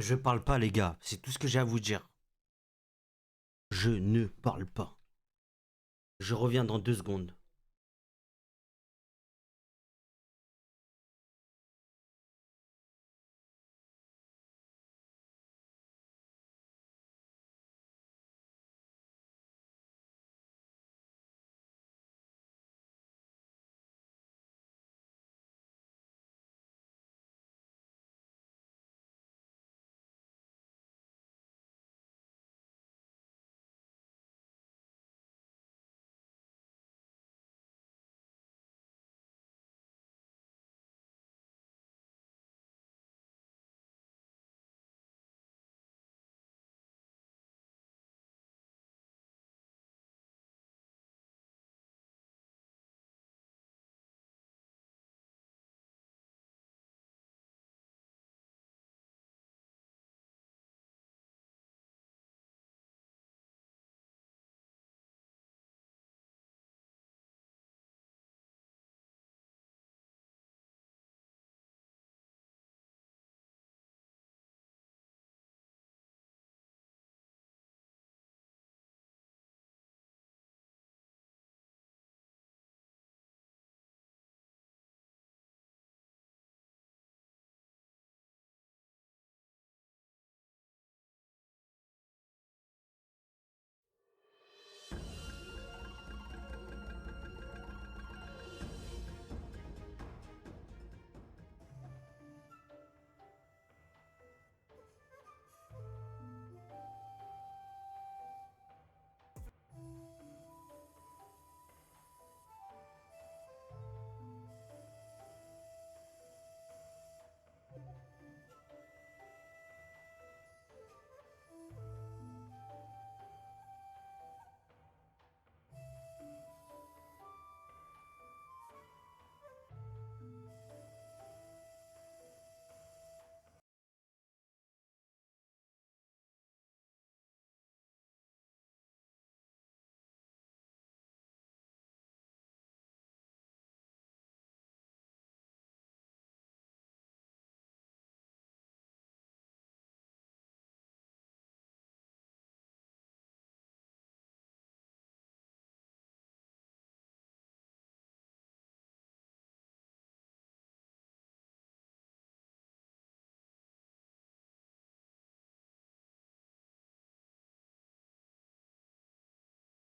Je parle pas, les gars. C'est tout ce que j'ai à vous dire. Je ne parle pas. Je reviens dans 2 secondes.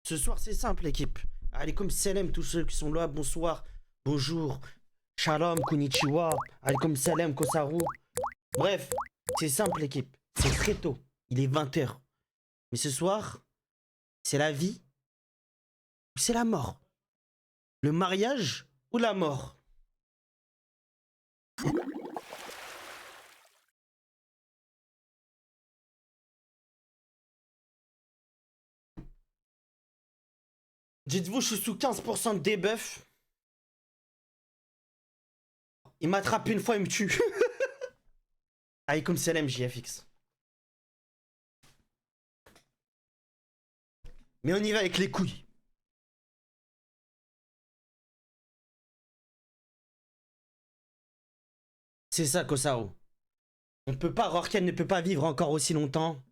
Ce soir, c'est simple, l'équipe. Allez, comme Salem, tous ceux qui sont là, bonsoir, bonjour, shalom, konnichiwa, allez, comme Salem, Kosaru. Bref, c'est simple, l'équipe. C'est très tôt. Il est 20 h. Mais ce soir, c'est la vie ou c'est la mort? Le mariage ou la mort? Dites-vous, je suis sous 15% de debuff. Il m'attrape une fois, il me tue. Allez, comme Salem, JFX. Mais on y va avec les couilles. C'est ça, Kosaru. On peut pas, Rorken ne peut pas vivre encore aussi longtemps.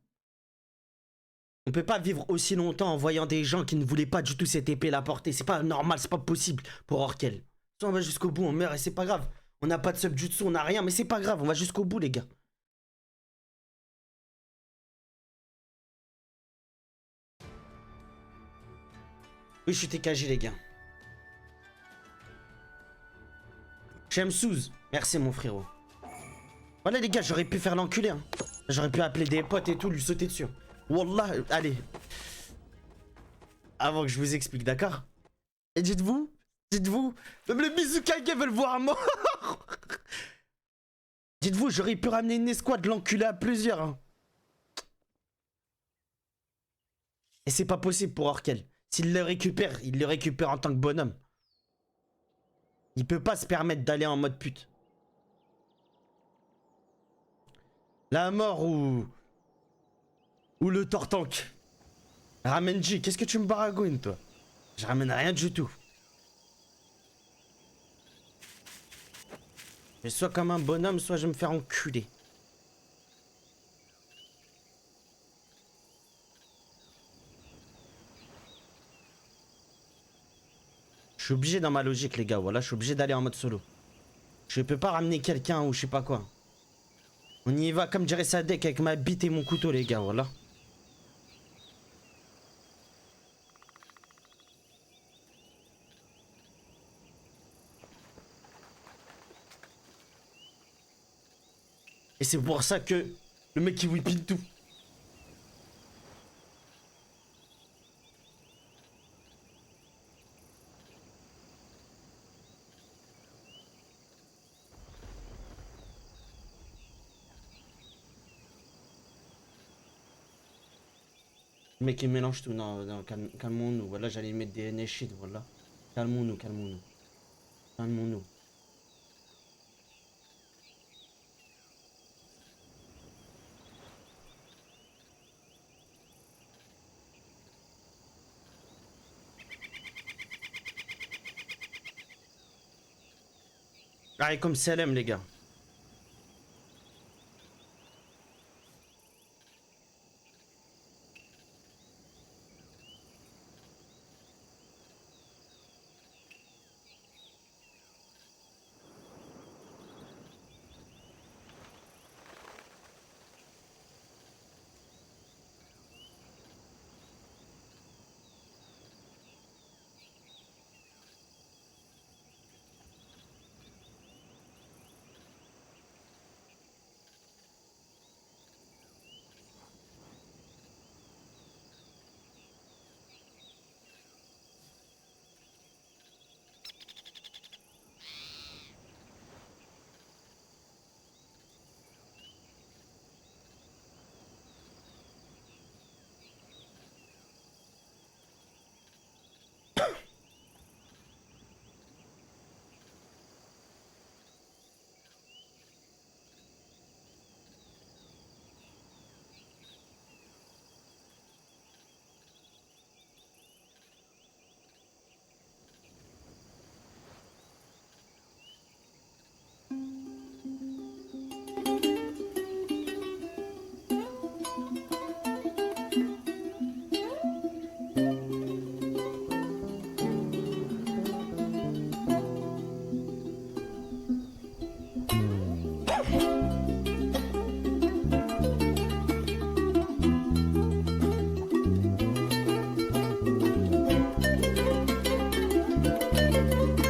On peut pas vivre aussi longtemps en voyant des gens qui ne voulaient pas du tout cette épée la porter. C'est pas normal, c'est pas possible pour Orkel. Soit on va jusqu'au bout, on meurt et c'est pas grave. On n'a pas de subjutsu, on n'a rien, mais c'est pas grave, on va jusqu'au bout, les gars. Oui, je suis TKG, les gars. Shemsouz, merci mon frérot. Voilà, les gars, j'aurais pu faire l'enculé. Hein. J'aurais pu appeler des potes et tout, lui sauter dessus. Wallah, allez. Avant que je vous explique, d'accord? Et dites-vous, même les Mizukage veulent voir mort. Dites-vous, j'aurais pu ramener une escouade, l'enculé à plusieurs. Hein. Et c'est pas possible pour Orkel. S'il le récupère, il le récupère en tant que bonhomme. Il peut pas se permettre d'aller en mode pute. La mort ou le tortank. Ramenji, qu'est-ce que tu me baragouines, toi? Je ramène rien du tout. Je vais soit comme un bonhomme, soit je vais me faire enculer. suis obligé dans ma logique, les gars. Voilà, je suis obligé d'aller en mode solo. Je peux pas ramener quelqu'un ou je sais pas quoi. On y va, comme dirait Sadek, avec ma bite et mon couteau, les gars. Voilà. Et c'est pour ça que le mec il whippine tout. Le mec il mélange tout. Non, non, calmons-nous. Voilà, j'allais mettre des NS voilà. Calmons-nous, calmons-nous. Calmons-nous. Allez, comme Salem, les gars.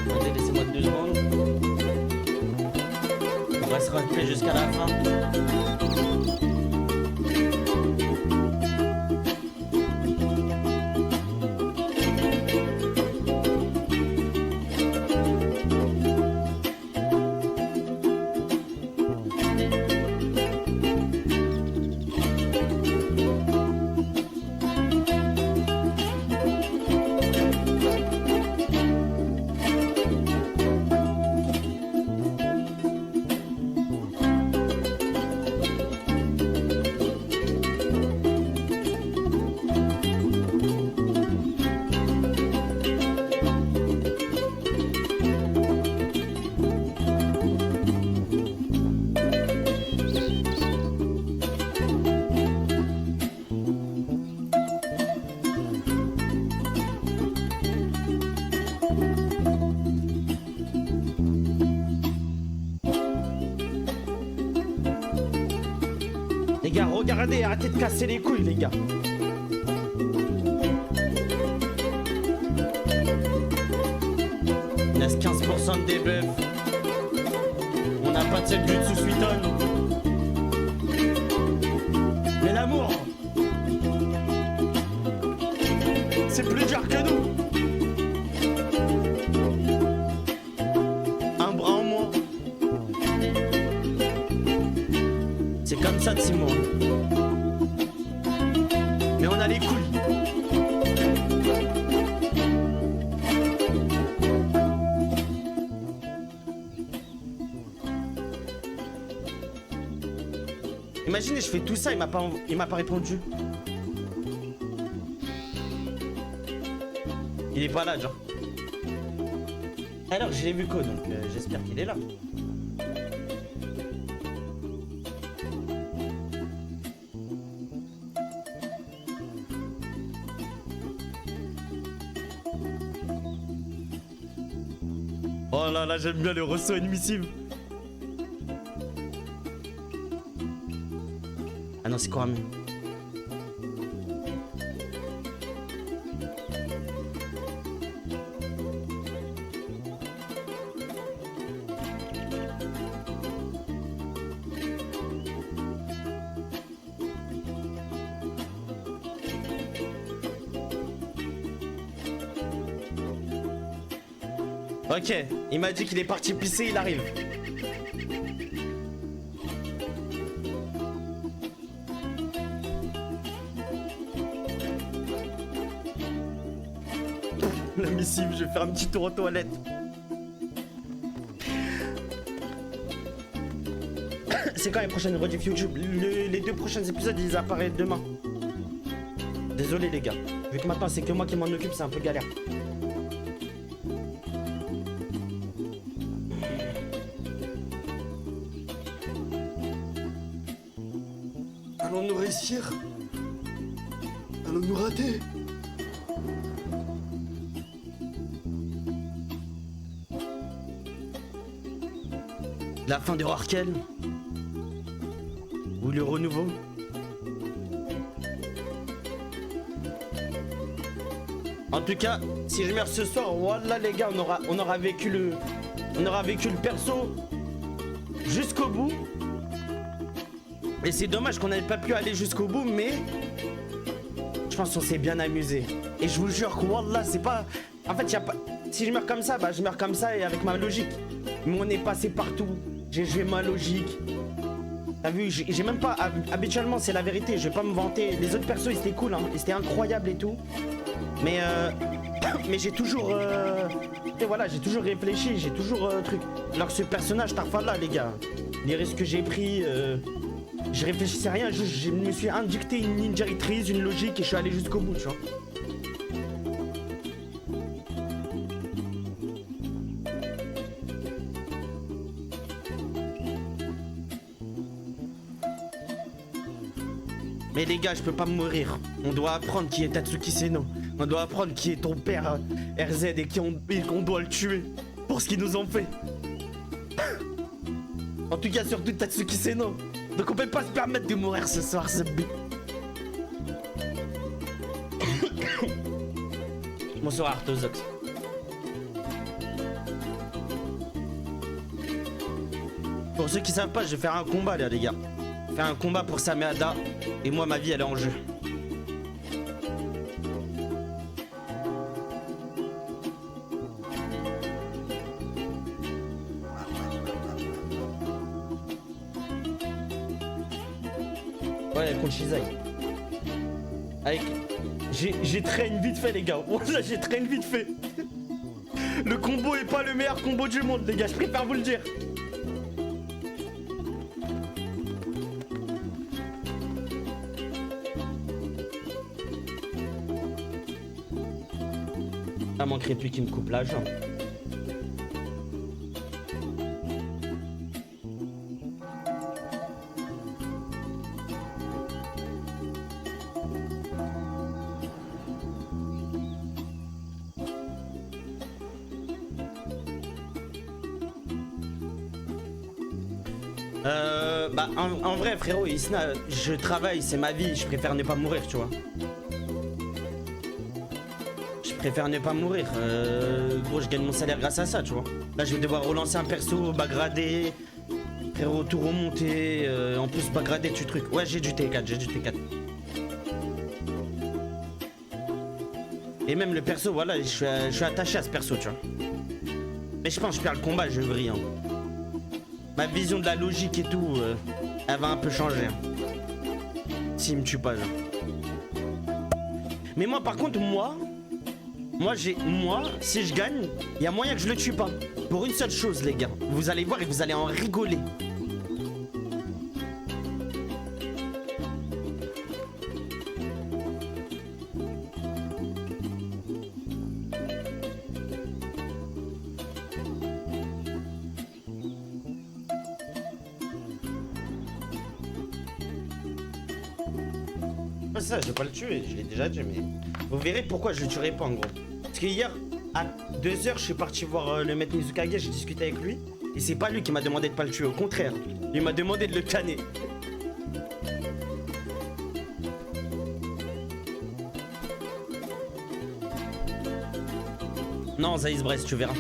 Attendez, laissez-moi 2 secondes. On va se rappeler jusqu'à la fin. Les gars, regardez, arrêtez de casser les couilles, les gars. Il reste 15% de debuff. On n'a pas de cette lutte sous Sweeton. Mais l'amour, c'est plus dur que nous. Un bras en moins. C'est comme ça de Simon. Mais on a les couilles. Imaginez, je fais tout ça, il m'a pas répondu. Il est pas là, genre. Alors, je l'ai vu quoi, donc j'espère qu'il est là. Oh là là, j'aime bien le ressaut admissible. Ah non, c'est quoi, mais... Ok, il m'a dit qu'il est parti pisser, il arrive. La missive, je vais faire un petit tour aux toilettes. C'est quand les prochaines rediff YouTube? Les 2 prochains épisodes, ils apparaissent demain. Désolé les gars. Vu que maintenant c'est que moi qui m'en occupe, c'est un peu galère. Allons-nous réussir? Allons-nous rater? La fin de Rorquel? Ou le renouveau? En tout cas, si je meurs ce soir, voilà les gars, on aura vécu le perso jusqu'au bout. Et c'est dommage qu'on n'ait pas pu aller jusqu'au bout, mais je pense qu'on s'est bien amusé. Et je vous jure que wallah, c'est pas... En fait, y a pas... si je meurs comme ça, bah je meurs comme ça et avec ma logique. Mais on est passé partout. J'ai joué ma logique. T'as vu, j'ai même pas... Habituellement, c'est la vérité, je vais pas me vanter. Les autres persos, ils étaient cool, hein. Ils étaient incroyables et tout. Mais mais j'ai toujours... Et voilà, j'ai toujours réfléchi, j'ai toujours truc. Alors que ce personnage, Tarfala, les gars, les risques que j'ai pris... Je réfléchissais à rien, juste je me suis injecté une ligne directrice, une logique et je suis allé jusqu'au bout, tu vois. Mais les gars, je peux pas mourir. On doit apprendre qui est Tatsuki Seno. On doit apprendre qui est ton père RZ et qu'on doit le tuer pour ce qu'ils nous ont fait. En tout cas, surtout Tatsuki Seno. Donc on peut pas se permettre de mourir ce soir, ce bête. Bonsoir Arthozox. Pour ceux qui savent pas, je vais faire un combat là les gars. Faire un combat pour Sameada. Et moi ma vie elle est en jeu. Ouais, contre Shizai. Avec... J'ai traîné vite fait les gars. Oh là j'ai traîné vite fait. Le combo est pas le meilleur combo du monde les gars, je préfère vous le dire. Ça manquerait plus qu'il me coupe la jambe. Bah en vrai frérot, Isna, je travaille, c'est ma vie, je préfère ne pas mourir, tu vois. Je préfère ne pas mourir, gros je gagne mon salaire grâce à ça, tu vois. Là je vais devoir relancer un perso, bagrader, frérot tout remonter, en plus bagrader tu truc. Ouais j'ai du T4, j'ai du T4. Et même le perso, voilà, je suis attaché à ce perso, tu vois. Mais je pense que je perds le combat, je vrille. Hein. Ma vision de la logique et tout, elle va un peu changer. Hein. S'il me tue pas, là. Mais moi, par contre, moi, si je gagne, il y a moyen que je le tue pas. Pour une seule chose, les gars. Vous allez voir et vous allez en rigoler. Ça, je vais pas le tuer, je l'ai déjà tué, mais vous verrez pourquoi je le tuerai pas en gros. Parce que hier, À 2 heures, je suis parti voir le maître Mizukage, j'ai discuté avec lui. Et c'est pas lui qui m'a demandé de pas le tuer, au contraire. Il m'a demandé de le canner. Non, Zaïs Brest, tu verras.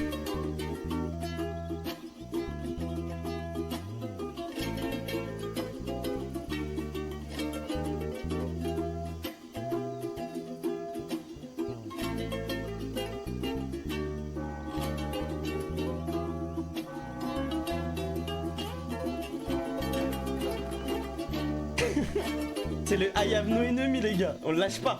C'est le I have no enemy, les gars. On le lâche pas.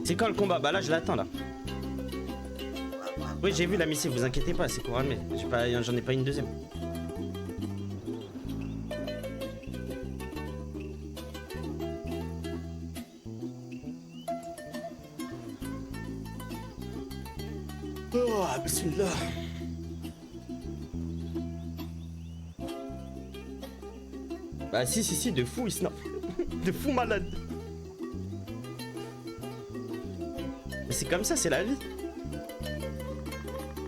C'est quand le combat? Bah là, je l'attends là. Oui, j'ai vu la missive, vous inquiétez pas, c'est courant, mais j'en ai pas une deuxième. Oh, bismillah. Bah si, de fou, il snap. De fou malade. Mais c'est comme ça, c'est la vie.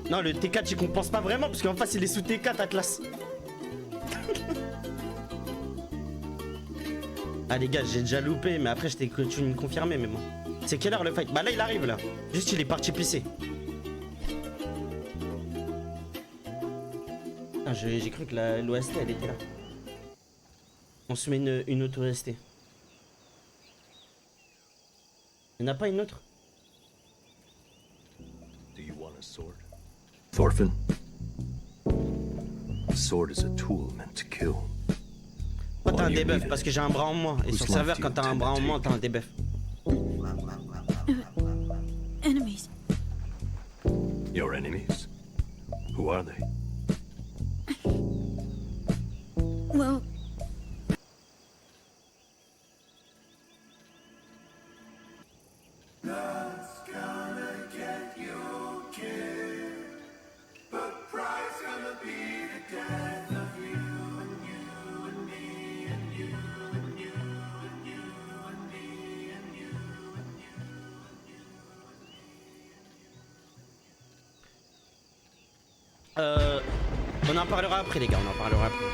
Non, le T4, il compense pas vraiment, parce qu'en face, il est sous T4, Atlas. Ah les gars, j'ai déjà loupé, mais après, j'étais tu me confirmais, mais bon. C'est quelle heure le fight? Bah là, il arrive, là. Juste, il est parti pisser. Ah, j'ai cru que l'OST, elle était là. On se met une autre OST. Il n'y en a pas une autre? Do you want a sword? Thorfinn? A sword is a tool meant to kill. Pourquoi t'as un debuff? Parce que j'ai un bras en moins. Et sur le serveur, quand t'as un bras en moins, t'as un debuff. Enemies. Your enemies? Who are they? Well, on en parlera après les gars, on en parlera après.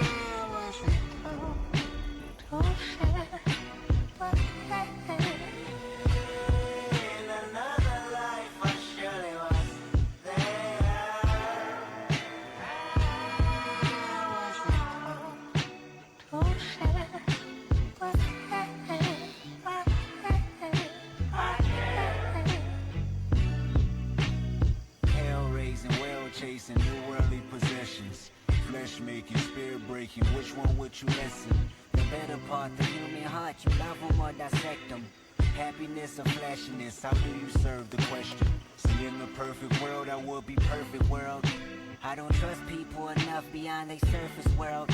Chasing new worldly possessions, flesh making, spirit breaking. Which one would you listen? The better part, the human heart, you love them or dissect them. Happiness or flashiness? How do you serve the question? See, in the perfect world, I would be perfect world. I don't trust people enough beyond their surface world.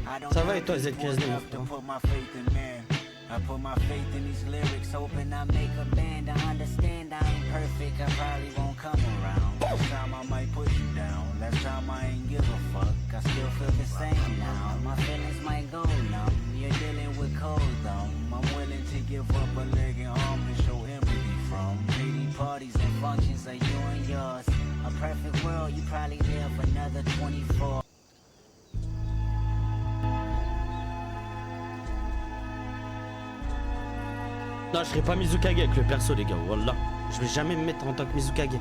I don't Ça va et love toi, people ZQSD, enough To mon put my faith in man. I put my faith in these lyrics, hoping I make a band. I understand I ain't perfect, I probably won't come around. Last time I might put you down. Last time I ain't give a fuck. I still feel the same now. My feelings might go numb. You're dealing with cold though. I'm willing to give up a leg and arm to show empathy from. Lady parties and functions are you and yours. A perfect world, you probably live another 24. Non, je serai pas Mizukage avec le perso, les gars. Wallah. Je vais jamais me mettre en tant que Mizukage.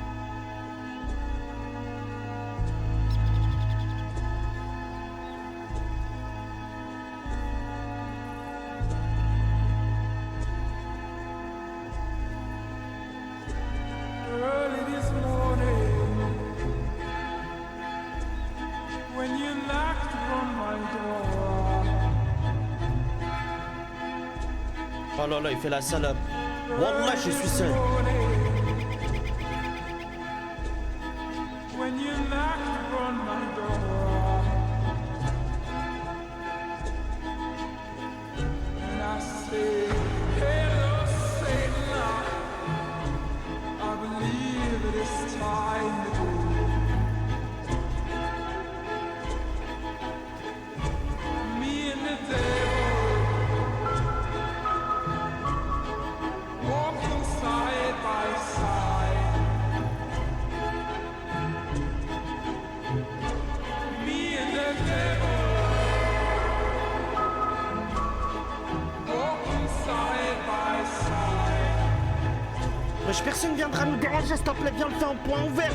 Early this morning, when you knocked upon my door, Oh là là, il fait la salope. Wallah, je suis seul. when you knocked upon my door, and I said, hello, Satan, I believe it is time to go. Me and the devil Wesh, personne viendra nous déranger, s'il te plaît, viens le faire en point ouvert.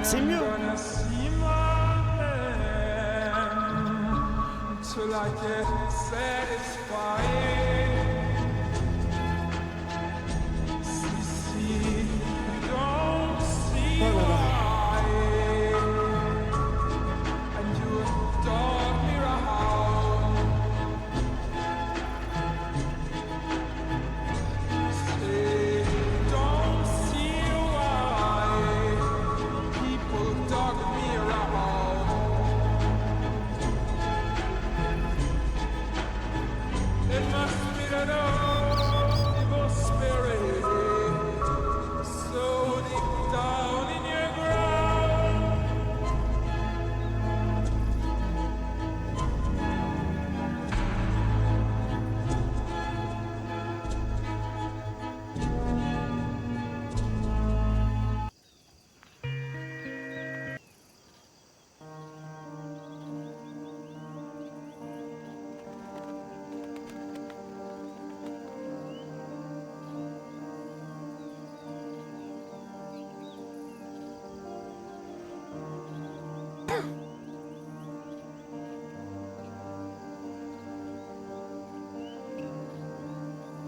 C'est mieux. Gonna see my man till I get satisfied. See, don't see why, and you dog me around. Say, don't see why people dog me around. It must be that evil spirit so deep down in your ground.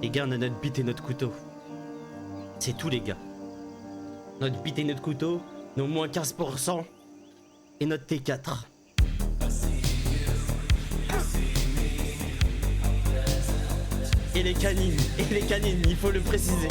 Les gars, on a notre bite et notre couteau. C'est tout, les gars. Notre bite et notre couteau, nos moins 15% et notre T4. Et les canines, il faut le préciser.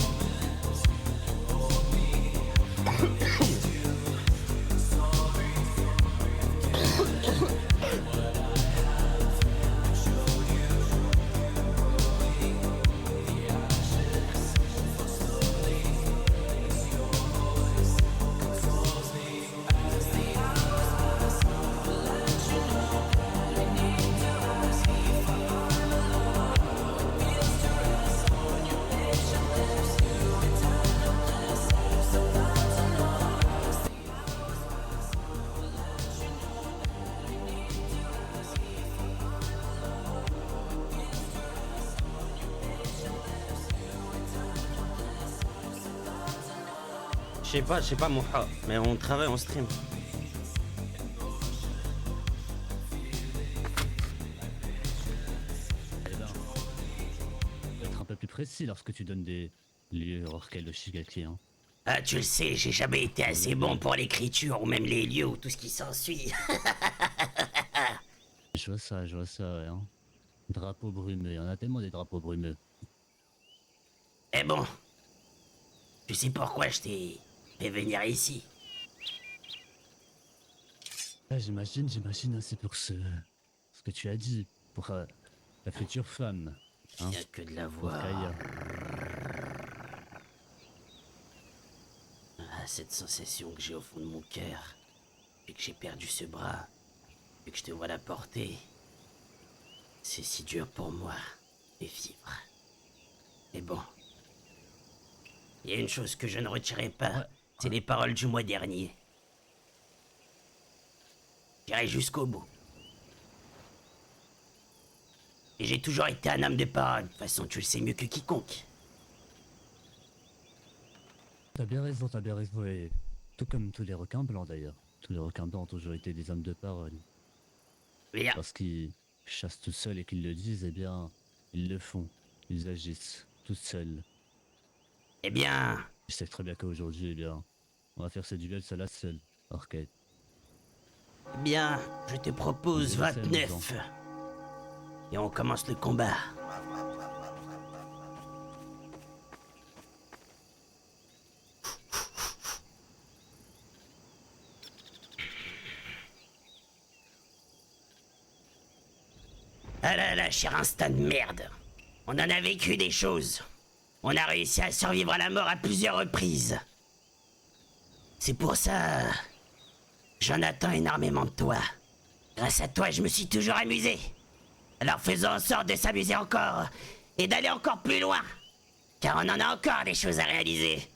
Je sais pas mon frère, mais on travaille en stream. Faut être un peu plus précis lorsque tu donnes des lieux hors quel de Shigaki, hein. Ah, tu le sais, j'ai jamais été assez bon pour l'écriture ou même les lieux ou tout ce qui s'ensuit. Je vois ça, ouais, hein. Drapeau brumeux, on a tellement des drapeaux brumeux. Mais bon, tu sais pourquoi je t'ai fait venir ici? Ah, j'imagine, hein, c'est pour ce que tu as dit, pour la future femme. Hein, Il y a que de la pour voix. Kaya. Ah, cette sensation que j'ai au fond de mon cœur, depuis que j'ai perdu ce bras, depuis que je te vois la porter, c'est si dur pour moi de vivre. Mais bon, il y a une chose que je ne retirerai pas, c'est les paroles du mois dernier. J'irai jusqu'au bout. Et j'ai toujours été un homme de parole, de toute façon tu le sais mieux que quiconque. T'as bien raison, et tout comme tous les requins blancs d'ailleurs. Tous les requins blancs ont toujours été des hommes de parole. Bien. Parce qu'ils chassent tout seuls et qu'ils le disent, eh bien, ils le font. Ils agissent tout seuls. Eh bien, Je sais très bien qu'aujourd'hui, eh bien, on va faire ce duel seul à seul, Orchid. bien, je te propose Oui, c'est 29. Et on commence le combat. Ah là là, cher instinct de merde. On en a vécu des choses. On a réussi à survivre à la mort à plusieurs reprises. C'est pour ça... J'en attends énormément de toi. Grâce à toi, je me suis toujours amusé. Alors faisons en sorte de s'amuser encore et d'aller encore plus loin. Car on en a encore des choses à réaliser.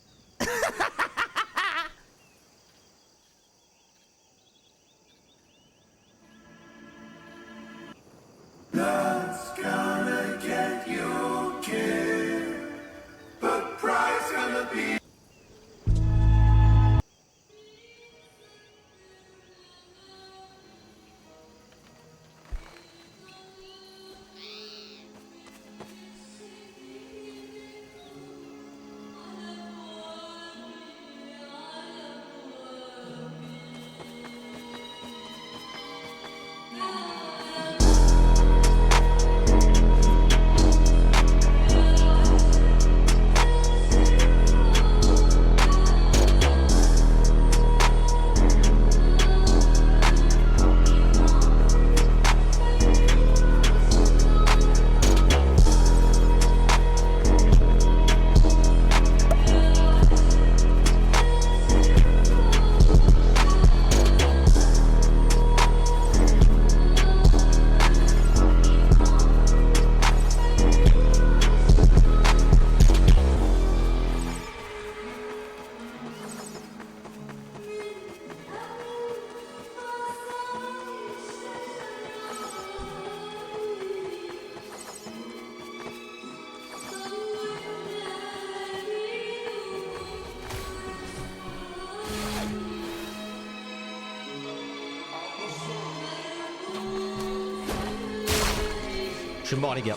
Je suis mort, les gars.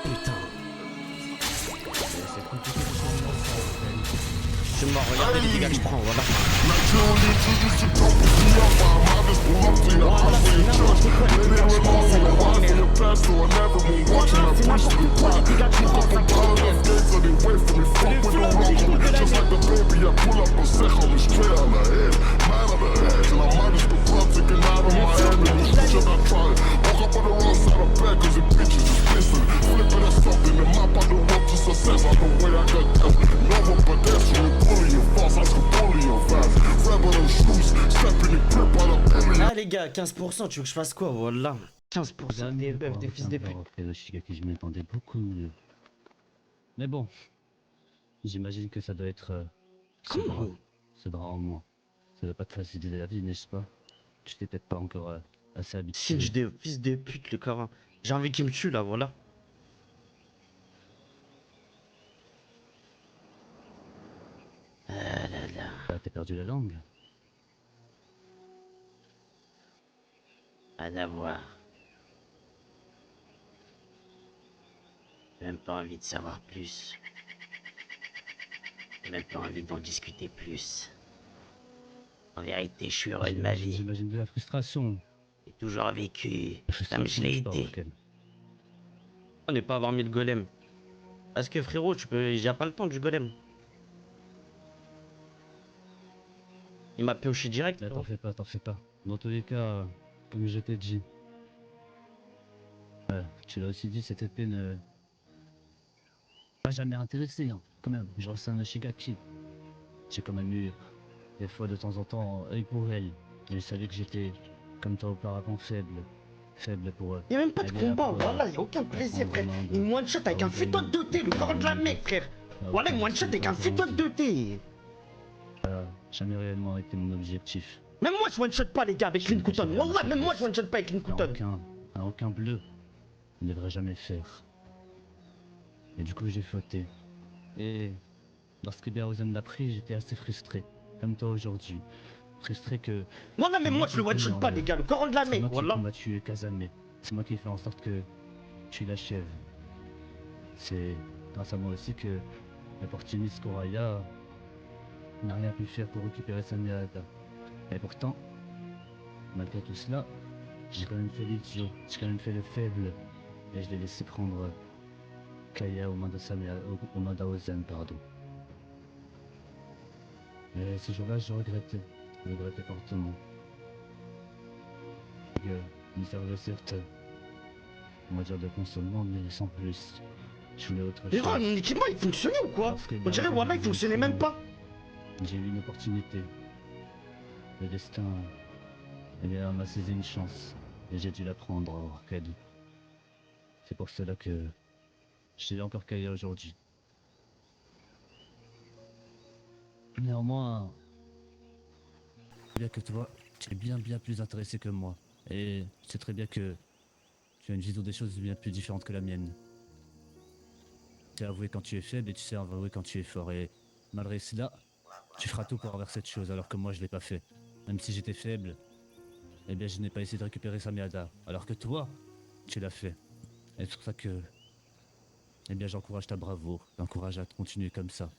Putain. C'est compliqué de changer ça. Je suis mort, regardez les dégâts que je prends, voilà. Ah les gars, 15%, tu veux que je fasse quoi, voilà. 15% des bœufs, des fils des putes. Le Shigaki, je m'attendais beaucoup mieux. Mais bon, j'imagine que ça doit être Comment ce drap en moins. Ça doit pas te faciliter la vie, n'est-ce pas? Tu t'es peut-être pas encore assez habitué. Singe des fils de pute, le corps. J'ai envie qu'il me tue là, voilà. Ah là là. Ah, t'as perdu la langue? Rien à voir. J'ai même pas envie de savoir plus. J'ai même pas envie d'en discuter plus. En vérité, je suis heureux de ma vie. J'imagine de la frustration. J'ai toujours vécu La comme je frustration l'ai du sport, été. auquel- On n'est pas avoir mis le golem. Parce que frérot, j'ai pas le temps du golem. Il m'a pioché direct. Mais frérot. t'en fais pas. Dans tous les cas, comme je t'ai dit. Tu l'as aussi dit, cette épée ne m'a jamais intéressé, hein. Quand même, je reste un Shigaki. J'ai quand même eu des fois de temps en temps œil pour elle. Et je savais que j'étais, comme toi auparavant, faible pour eux. Y'a même pas de Elle est là combat, pour, voilà, y'a aucun plaisir, prendre frère. en main de- Il me one-shot avec un futon de 2T, le corps de la mec, frère. Voilà, il me one-shot avec un futon de 2T. Jamais réellement été mon objectif. Même moi, je one-shot pas, les gars, avec une coutonne. Wallah, même moi, je one-shot pas avec une coutonne. Aucun bleu ne devrait jamais faire. Et du coup, j'ai fauté. Et lorsque Berhausen l'a pris, j'étais assez frustré. Comme toi aujourd'hui. Frustré que... Voilà, même moi, je le one-shot pas, les gars, le corps de la C'est mec, moi qui ai voilà. combattu Kazame. C'est moi qui ai fait en sorte que tu l'achèves. C'est grâce à moi aussi que l'opportuniste Koraya n'a rien pu faire pour récupérer sa Mirada. Et pourtant, malgré tout cela, j'ai quand même fait l'idiot, j'ai quand même fait le faible. Et je l'ai laissé prendre Kaya aux mains de aux mains d'Aozen, pardon. Et ce jour-là, je regrettais fortement. Il me servait certes, on va dire de consolement, mais sans plus. Je voulais autre Mais chose. gros, mon équipement, il fonctionnait ou quoi? Parce que On dirait, voilà, il fonctionnait même pas. J'ai eu une opportunité. Le destin, m'a saisi une chance. Et j'ai dû la prendre, Orchid. C'est pour cela que j'ai encore Kaya aujourd'hui. Néanmoins, bien que toi, tu es bien plus intéressé que moi. Et je sais très bien que tu as une vision des choses bien plus différente que la mienne. Tu sais avouer quand tu es faible et tu sais avouer quand tu es fort. Et malgré cela, tu feras tout pour avoir cette chose, alors que moi je l'ai pas fait. Même si j'étais faible, eh bien je n'ai pas essayé de récupérer sa Miada. Alors que toi, tu l'as fait. Et c'est pour ça que, eh bien j'encourage ta bravoure, j'encourage à continuer comme ça.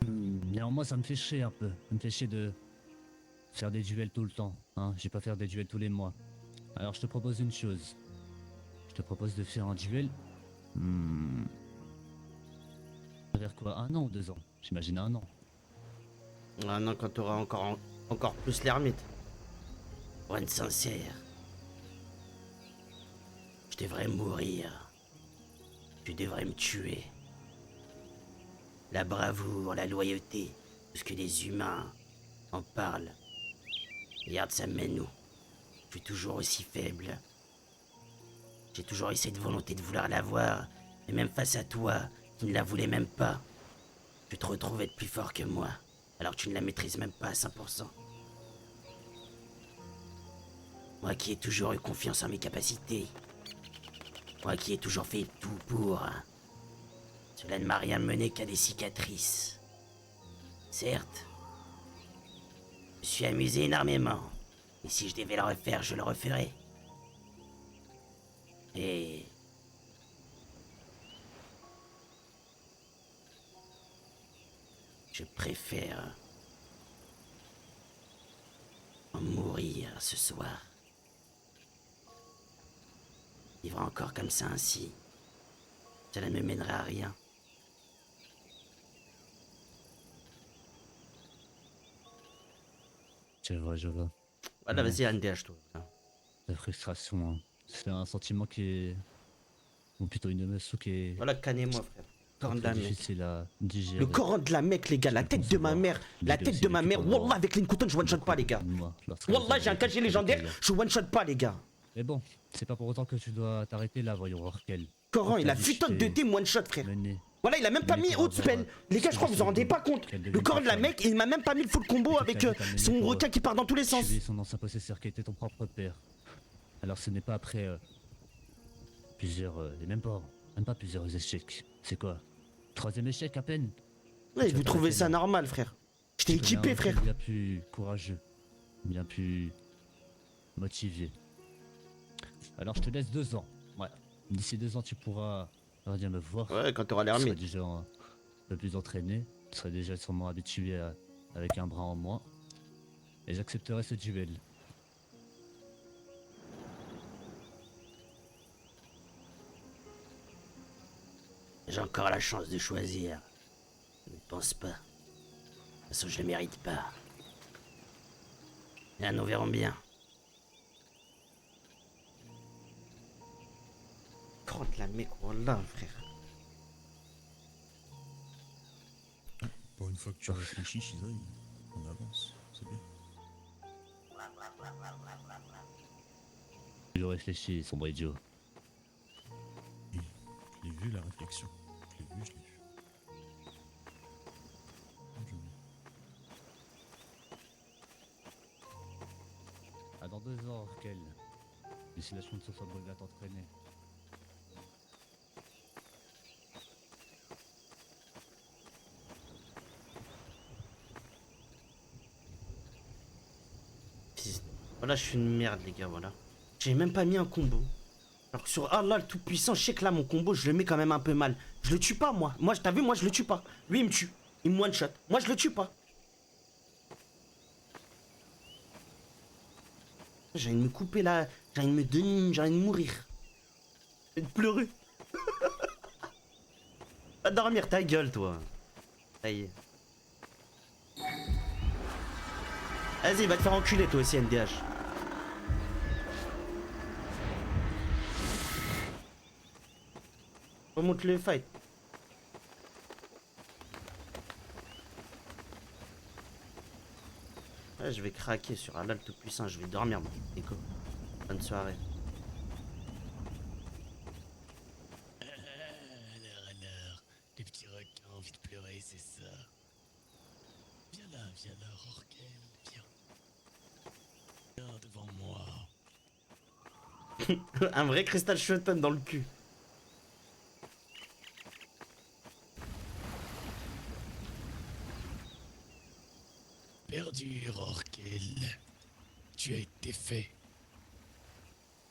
Néanmoins ça me fait chier un peu. Ça me fait chier de faire des duels tout le temps. Hein. Je vais pas faire des duels tous les mois. Alors je te propose une chose. Je te propose de faire un duel. Vers quoi? 1 an ou 2 ans? J'imagine 1 an. Ah non, quand t'auras encore plus l'ermite. Pour être sincère, je devrais mourir. Tu devrais me tuer. La bravoure, la loyauté, tout ce que les humains en parlent. Regarde, ça mène nous. Je suis toujours aussi faible. J'ai toujours eu cette volonté de vouloir l'avoir, et même face à toi, qui ne la voulais même pas, tu te retrouves être plus fort que moi, alors que tu ne la maîtrises même pas à 100%. Moi qui ai toujours eu confiance en mes capacités. Moi qui ai toujours fait tout pour. Cela ne m'a rien mené qu'à des cicatrices. Certes, je me suis amusé énormément. Et si je devais le refaire, je le referais. Et... je préfère... en mourir ce soir. Vivre encore comme ça ainsi, cela ne me mènerait à rien. Je vois, je vois. Voilà, Ouais. vas-y, NDH, toi. La frustration, hein. C'est un sentiment qui est... ou plutôt une émotion qui est... Voilà, canez-moi, frère. Corps de très la mec. difficile à digérer. Le corps de la mec, les gars, la tête de ma mère. La tête de ma mère. Wallah, avec Lincoln, je one-shot pas, les gars. Wallah, j'ai un KG légendaire, je one-shot pas, les gars. Mais bon, c'est pas pour autant que tu dois t'arrêter là, voyons voir quel. Coran, il a putain de thé one-shot, frère. Mené. Voilà, il a même pas Mais mis pour haute spell. avoir, Les gars, je crois que vous en rendez pas compte. Le corps de la mec, il m'a même pas mis le full combo avec son requin qui part dans tous les sens. Tuer son ancien possesseur qui était ton propre père. Alors ce n'est pas après plusieurs, et même pas plusieurs échecs. C'est quoi? Troisième échec à peine. Ouais, vous trouvez ça normal, frère. Je t'ai équipé, frère. Bien plus courageux, bien plus motivé. Alors je te laisse 2 ans. Ouais. D'ici 2 ans, tu pourras venir me voir. Ouais, quand t'auras l'air Tu seras mis. déjà un peu plus entraîné. Tu seras déjà sûrement habitué avec un bras en moins. Et j'accepterai ce duel. J'ai encore la chance de choisir. Je ne pense pas. De toute façon, je le mérite pas. Là, nous verrons bien. Corps de la mec, wallah, frère. Pour une fois que tu réfléchis, Shizoy, on avance, c'est bien. Je réfléchis, sombre idiot. Oui, je l'ai vu la réflexion. Je l'ai vu, je l'ai vu. Bonne journée. Ah, dans 2 ans, Orkel. D'ici la chance de soit brûlée à t'entraîner. Voilà, je suis une merde, les gars, voilà. J'ai même pas mis un combo. Alors que sur Allah le tout-puissant, je sais que là, mon combo, je le mets quand même un peu mal. Je le tue pas, moi. Moi, t'as vu, moi, je le tue pas. Lui, il me tue. Il me one-shot. Moi, je le tue pas. J'ai envie de me couper là. J'ai envie de me donner. J'ai envie de mourir. J'ai envie de pleurer. Va dormir, ta gueule, toi. Ça y est. Vas-y, va te faire enculer, toi aussi, NDH. Remonte le fight. Ouais, je vais craquer sur Allah le tout-puissant, je vais dormir, mon Nico. Bonne soirée. Alors, les petits requins ont envie de pleurer, c'est ça. Viens là, Orkel, viens. Viens devant moi. Un vrai Crystal Shoten dans le cul. Perdu, Orkel. Tu as été fait.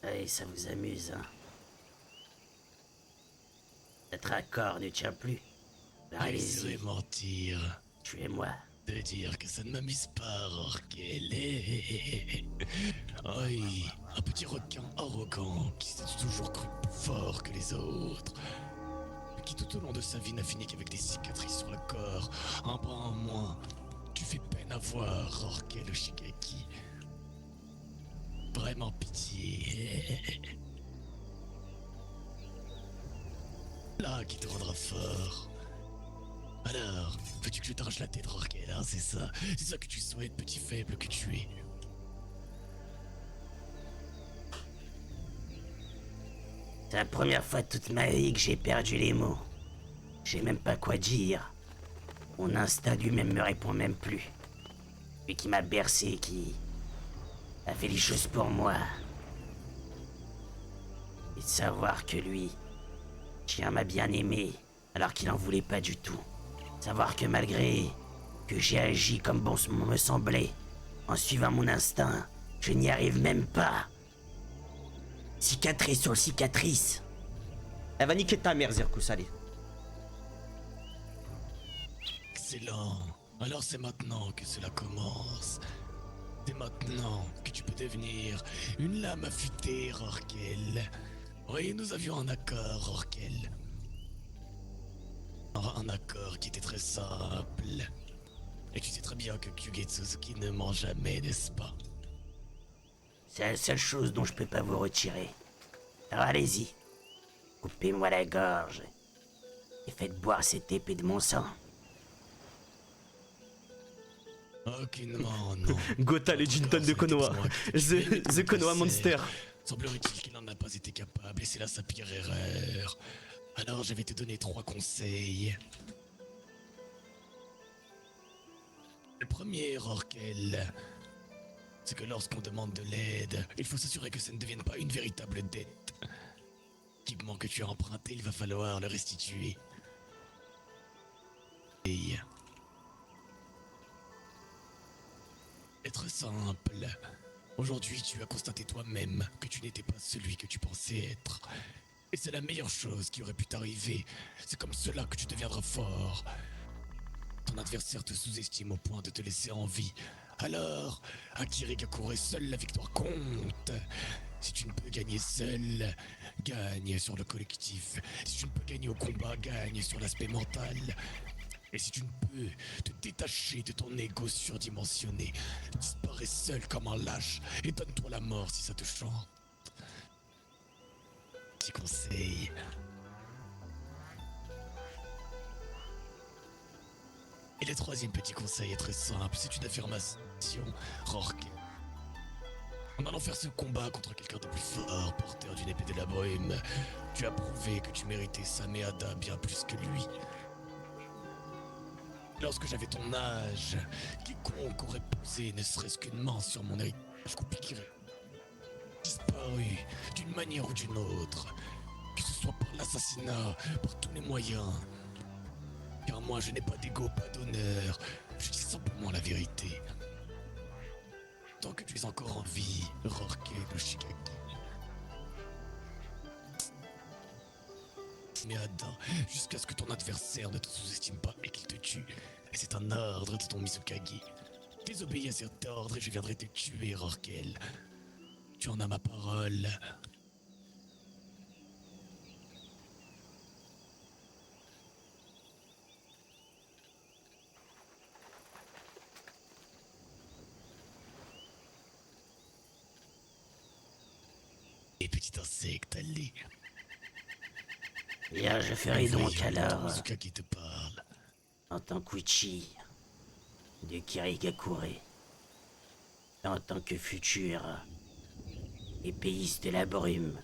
Allez, ça vous amuse, hein. Notre accord ne tient plus. Alors, Je allez-y, serais mentir tuez-moi. de dire que ça ne m'amuse pas, Orkel. Oui, un petit requin arrogant qui s'est toujours cru plus fort que les autres. Mais qui tout au long de sa vie n'a fini qu'avec des cicatrices sur le corps, un bras en moins. Tu fais peine à voir, Orkel Shigeki. Vraiment pitié. Là qui te rendra fort. Alors, veux-tu que je t'arrache la tête, Orkel, hein, c'est ça? C'est ça que tu souhaites, petit faible que tu es. C'est la première fois de toute ma vie que j'ai perdu les mots. J'ai même pas quoi dire. Mon instinct lui-même me répond même plus. Lui qui m'a bercé, qui a fait les choses pour moi. Et de savoir que lui, chien m'a bien aimé, alors qu'il en voulait pas du tout. Savoir que malgré que j'ai agi comme bon me semblait, en suivant mon instinct, Je n'y arrive même pas. Cicatrice sur cicatrice. Elle va niquer ta mère, Zirkus, allez. Excellent. Alors c'est maintenant que cela commence. C'est maintenant que tu peux devenir une lame affûtée, Rorquel. Oui, nous avions un accord, Rorquel. Un accord qui était très simple. Et tu sais très bien que Kyugetsuzuki ne ment jamais, n'est-ce pas? C'est la seule chose dont je peux pas vous retirer. Alors allez-y. Coupez-moi la gorge. Et faites boire cette épée de mon sang. Aucunement, non. Gotha les Jinton de Konoha. The Konoha Monster. Semblerait-il qu'il n'en a pas été capable, et c'est là sa pire erreur. Alors je vais te donner 3 conseils. Le premier, Rorquel, c'est que lorsqu'on demande de l'aide, il faut s'assurer que ça ne devienne pas une véritable dette. L'équipement que tu as emprunté, il va falloir le restituer. Et... être simple. Aujourd'hui, tu as constaté toi-même que tu n'étais pas celui que tu pensais être. Et c'est la meilleure chose qui aurait pu t'arriver. C'est comme cela que tu deviendras fort. Ton adversaire te sous-estime au point de te laisser en vie. Alors, Akira Gakure, seule la victoire compte. Si tu ne peux gagner seul, gagne sur le collectif. Si tu ne peux gagner au combat, gagne sur l'aspect mental. Et si tu ne peux te détacher de ton ego surdimensionné, disparais seul comme un lâche et donne-toi la mort si ça te chante. Petit conseil. Et le troisième petit conseil est très simple, c'est une affirmation, Rorquel. En allant faire ce combat contre quelqu'un de plus fort, porteur d'une épée de la brume, tu as prouvé que tu méritais Sameada bien plus que lui. Lorsque j'avais ton âge, quiconque aurait posé ne serait-ce qu'une main sur mon héritage coupirait disparu d'une manière ou d'une autre, que ce soit par l'assassinat, par tous les moyens. Car moi je n'ai pas d'ego, pas d'honneur, je dis simplement la vérité. Tant que tu es encore en vie, Rorquel de Shigaki. Mais attends, jusqu'à ce que ton adversaire ne te sous-estime pas et qu'il te tue. Et c'est un ordre de ton Mizukagi. Désobéis à cet ordre et je viendrai te tuer, Rorquel. Tu en as ma parole. Et petit insecte, allez. Bien, je ferai donc alors, Mizukagi te parle. en tant qu'Uchi de Kirigakure, et en tant que futur épéiste de la brume.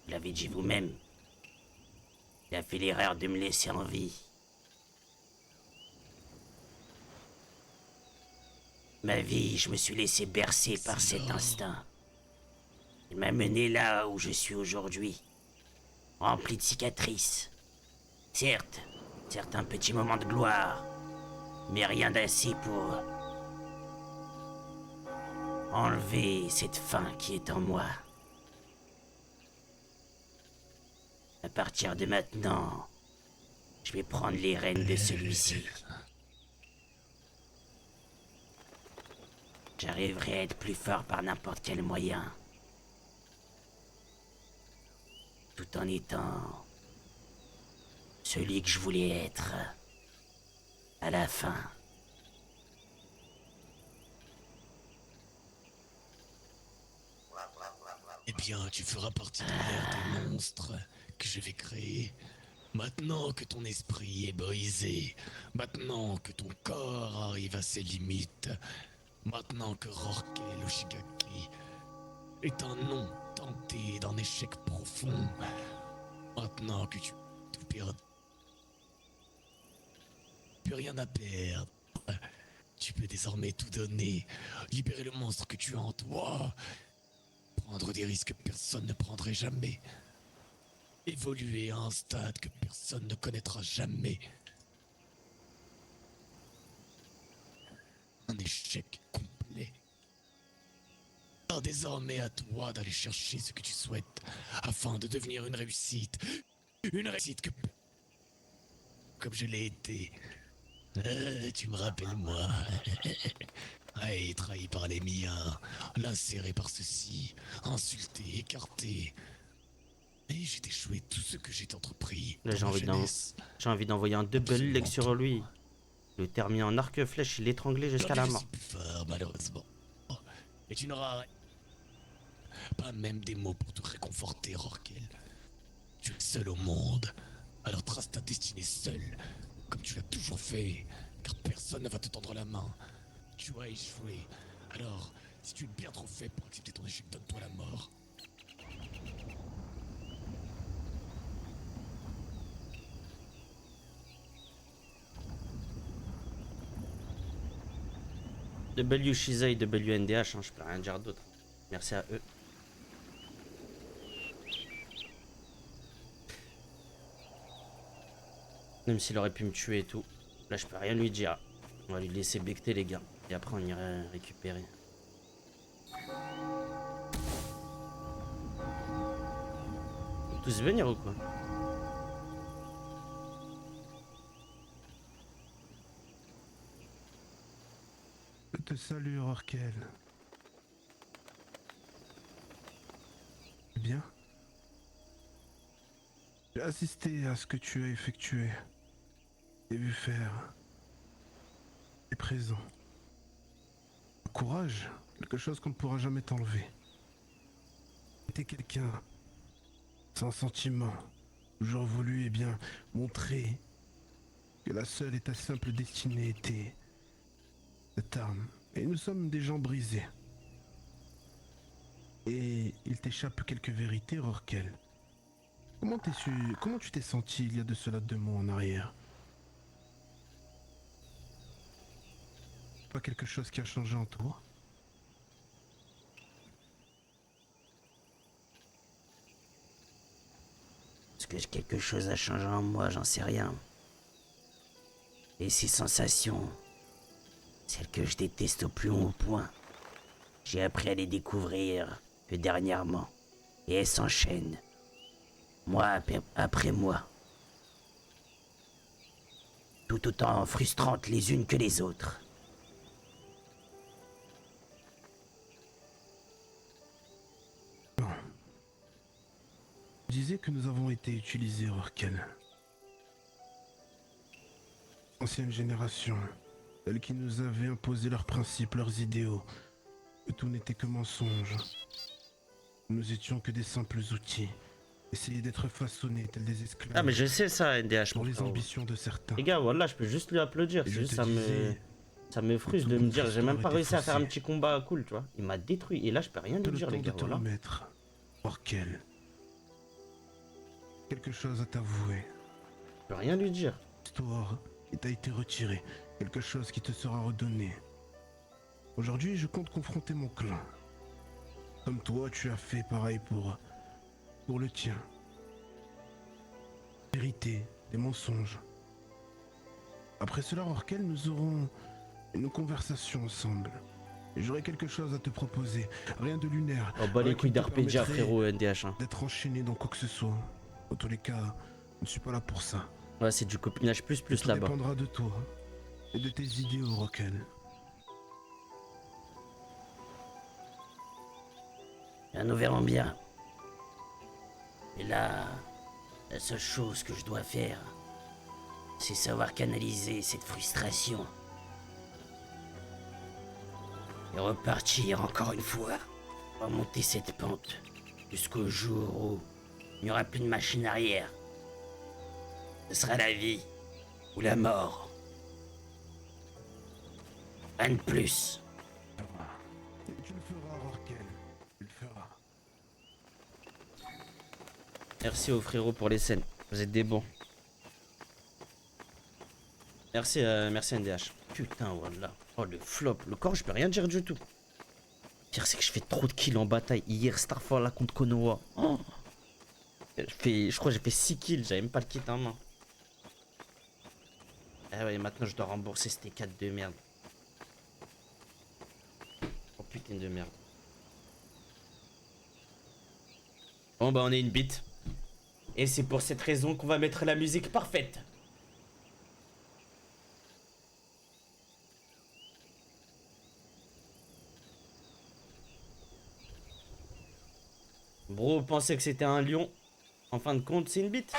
Vous l'avez dit vous-même, il a fait l'erreur de me laisser en vie. Ma vie, je me suis laissé bercer par cet instinct. Il m'a mené là où je suis aujourd'hui, rempli de cicatrices. Certes, certains petits moments de gloire, mais rien d'assez pour enlever cette faim qui est en moi. À partir de maintenant, je vais prendre les rênes de celui-ci. J'arriverai à être plus fort par n'importe quel moyen. Tout en étant celui que je voulais être à la fin. Eh bien, tu feras partie de l'ère des monstres que je vais créer. Maintenant que ton esprit est brisé, maintenant que ton corps arrive à ses limites, maintenant que Rorquel Ushigaki est un nom tenté d'un échec profond, maintenant que tu tout perds, plus rien à perdre, tu peux désormais tout donner, libérer le monstre que tu as en toi, prendre des risques que personne ne prendrait jamais, évoluer à un stade que personne ne connaîtra jamais. Un échec complet. Alors désormais à toi d'aller chercher ce que tu souhaites afin de devenir une réussite. Une réussite que... Comme je l'ai été. Tu me rappelles moi. Ouais, trahi par les miens, lacéré par ceux-ci, insulté, écarté. Et j'ai déchoué tout ce que j'ai entrepris. Là, dans ma jeunesse. j'ai envie d'envoyer un double Absolument leg sur lui. Le terminer en arc-flèche, l'étrangler jusqu'à la Aujourd'hui, je mort. suis plus fort, malheureusement. Et tu n'auras pas même des mots pour te réconforter, Rorquel. Tu es seul au monde. Alors trace ta destinée seul, comme tu l'as toujours fait, car personne ne va te tendre la main. Tu as échoué. Alors, si tu es bien trop faible pour accepter ton échec, donne-toi la mort. W Shizai, WNDH, hein, je peux rien dire d'autre. Merci à eux. Même s'il aurait pu me tuer et tout. Là, je peux rien lui dire. On va lui laisser becter, les gars. Et après, on irait récupérer. Ils vont tous venir ou quoi? Je te salue, Rorquel. Bien. J'ai assisté à ce que tu as effectué. J'ai vu faire. Et présent. Courage, quelque chose qu'on ne pourra jamais t'enlever. T'es quelqu'un sans sentiment, toujours voulu et bien montrer que la seule et ta simple destinée était cette arme. Et nous sommes des gens brisés. Et il t'échappe quelques vérités, Rorquel. Comment tu t'es senti il y a de cela 2 mois en arrière? Pas quelque chose qui a changé en toi? Est-ce que quelque chose a changé en moi? J'en sais rien. Et ces sensations, celles que je déteste au plus haut point, j'ai appris à les découvrir que dernièrement. Et elles s'enchaînent. Mois après mois. Tout autant frustrantes les unes que les autres. Je disais que nous avons été utilisés, Rorquel. Ancienne génération, celle qui nous avait imposé leurs principes, leurs idéaux, que tout n'était que mensonge. Nous étions que des simples outils, essayer d'être façonnés tels des esclaves. Ah mais je sais ça, NDH. Pour les ambitions de certains. Les gars, voilà, je peux juste lui applaudir. C'est juste ça me frustre de me dire, j'ai même pas réussi à faire un petit combat cool, tu vois. Il m'a détruit et là je peux rien lui dire, les gars. Voilà. Remettre, Rorquel. Quelque chose à t'avouer. Je peux rien lui dire. Histoire qui t'a été retiré, quelque chose qui te sera redonné. Aujourd'hui, je compte confronter mon clan. Comme toi, tu as fait pareil pour le tien. Vérité, des mensonges. Après cela, Rorquel, nous aurons une conversation ensemble. Et j'aurai quelque chose à te proposer. Rien de lunaire. Oh bah les couilles d'Arpedia, frérot, NDH. Hein. D'être enchaîné dans quoi que ce soit. En tous les cas, je ne suis pas là pour ça. Ouais, c'est du copinage plus Tout là-bas. dépendra de toi et de tes idéaux, Rorquel. Nous verrons bien. Et là, la seule chose que je dois faire, c'est savoir canaliser cette frustration. Et repartir encore une fois, remonter cette pente, jusqu'au jour où il n'y aura plus de machine arrière. Ce sera la vie ou la mort. Rien de plus. Tu le feras, Rorquel. Tu le feras. Merci aux frérots pour les scènes. Vous êtes des bons. Merci, merci NDH. Putain, voilà. Oh, le flop. Le corps, je peux rien dire du tout. Le pire, c'est que je fais trop de kills en bataille. Hier, Starfall là contre Konoha. Oh. Je crois que j'ai fait 6 kills. J'avais même pas le kit en main. Ah ouais, maintenant je dois rembourser ces 4 de merde. Oh putain de merde. Bon bah on est une bite. Et c'est pour cette raison qu'on va mettre la musique parfaite. Bro pensait que c'était un lion. En fin de compte, c'est une bite.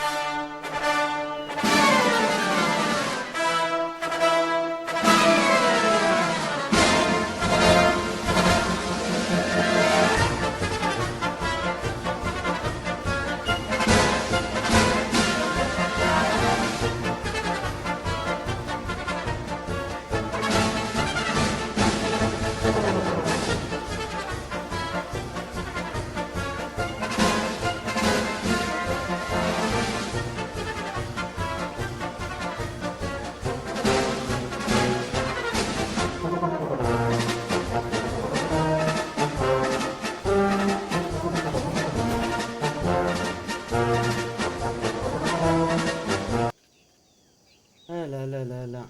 Ah là là là là.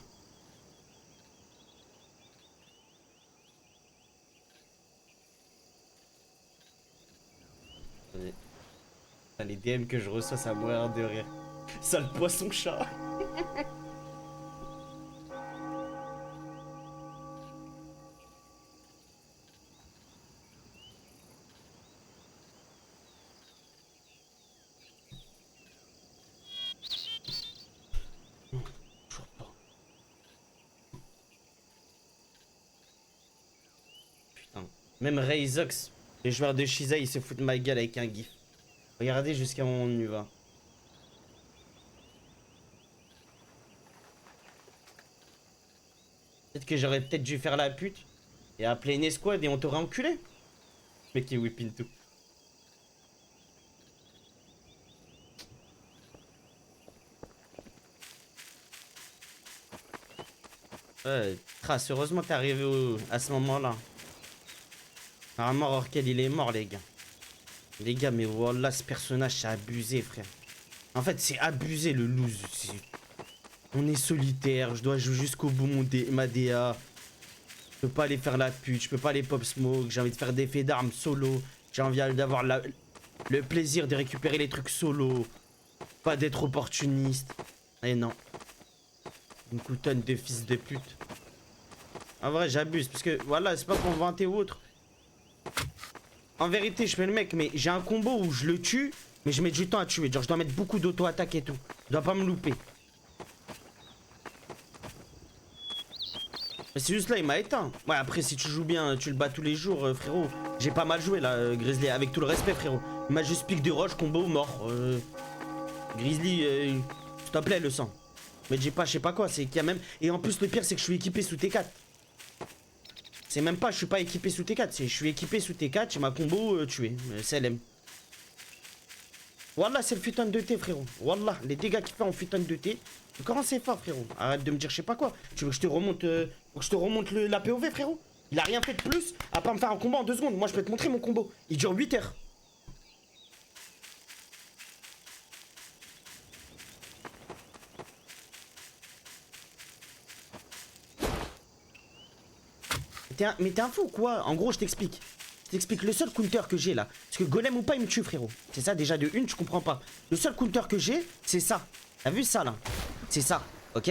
Attendez. Ah, les DM que je reçois, ça mourir de rire. Sale poisson chat. Toujours pas. Putain. Même Reizox, les joueurs de Shiza, ils se foutent de ma gueule avec un gif. Regardez jusqu'à où on y va. Peut-être que j'aurais peut-être dû faire la pute et appeler une escouade et on t'aurait enculé. Mec qui whipping tout. Ouais, trace, heureusement t'es arrivé à ce moment-là. Normalement, Orkel il est mort, les gars. Les gars, mais voilà, ce personnage, c'est abusé, frère. En fait, c'est abusé, le loose. On est solitaire, je dois jouer jusqu'au bout ma DA. Je peux pas aller faire la pute, je peux pas aller pop smoke. J'ai envie de faire des faits d'armes solo. J'ai envie d'avoir le plaisir de récupérer les trucs solo. Pas d'être opportuniste. Et non. Une coutonne de fils de pute. En vrai, j'abuse, parce que, voilà, c'est pas pour me vanter ou autre. En vérité, je fais le mec, mais j'ai un combo où je le tue, mais je mets du temps à tuer. Genre, je dois mettre beaucoup d'auto-attaque et tout. Je dois pas me louper. Mais c'est juste là, il m'a éteint. Ouais, après, si tu joues bien, tu le bats tous les jours, frérot. J'ai pas mal joué, là, Grizzly. Avec tout le respect, frérot. Il m'a juste pique de roche, combo, mort. Grizzly, s'il te plaît, le sang. Mais j'ai pas, je sais pas quoi, c'est qu'il y a même... Et en plus, le pire, c'est que je suis équipé sous T4. C'est même pas, je suis pas équipé sous T4, c'est je suis équipé sous T4, j'ai ma combo tué, CLM. Wallah, c'est le futon de T, frérot. Wallah, les dégâts qu'il fait en futon de T. Comment c'est fort, frérot? Arrête de me dire je sais pas quoi. Tu veux que je te remonte, la POV, frérot? Il a rien fait de plus à pas me faire un combo en 2 secondes. Moi, je peux te montrer mon combo. Il dure 8 heures. Mais t'es un fou quoi? En gros, je t'explique. Je t'explique le seul counter que j'ai là. Parce que golem ou pas, il me tue, frérot. C'est ça, déjà de une, tu comprends pas. Le seul counter que j'ai, c'est ça. T'as vu ça là? C'est ça, ok?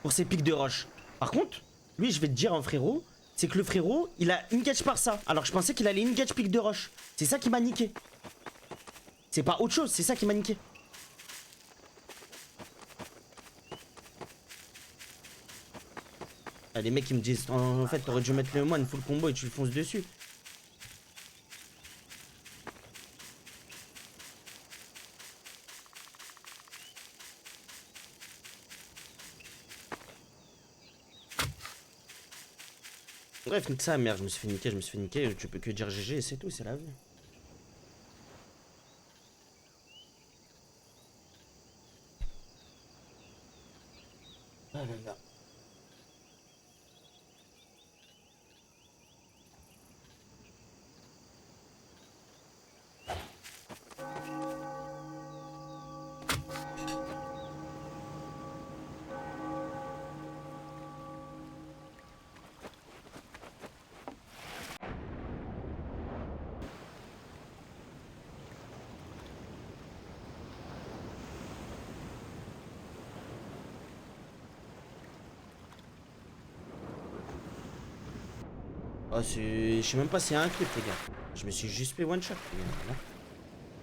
Pour ses pics de roche. Par contre, lui, je vais te dire, un frérot, c'est que le frérot, il a une gauge par ça. Alors je pensais qu'il allait une gauge pic de roche. C'est ça qui m'a niqué. C'est pas autre chose, c'est ça qui m'a niqué. Ah, les mecs ils me disent en fait t'aurais dû mettre le moine full combo et tu le fonces dessus. Bref, nique ça merde, je me suis fait niquer, tu peux que dire GG et c'est tout, c'est la vie. Ah là là. Ah, c'est... Je sais même pas s'il y a un clip, les gars. Je me suis juste fait one shot, les gars. Là.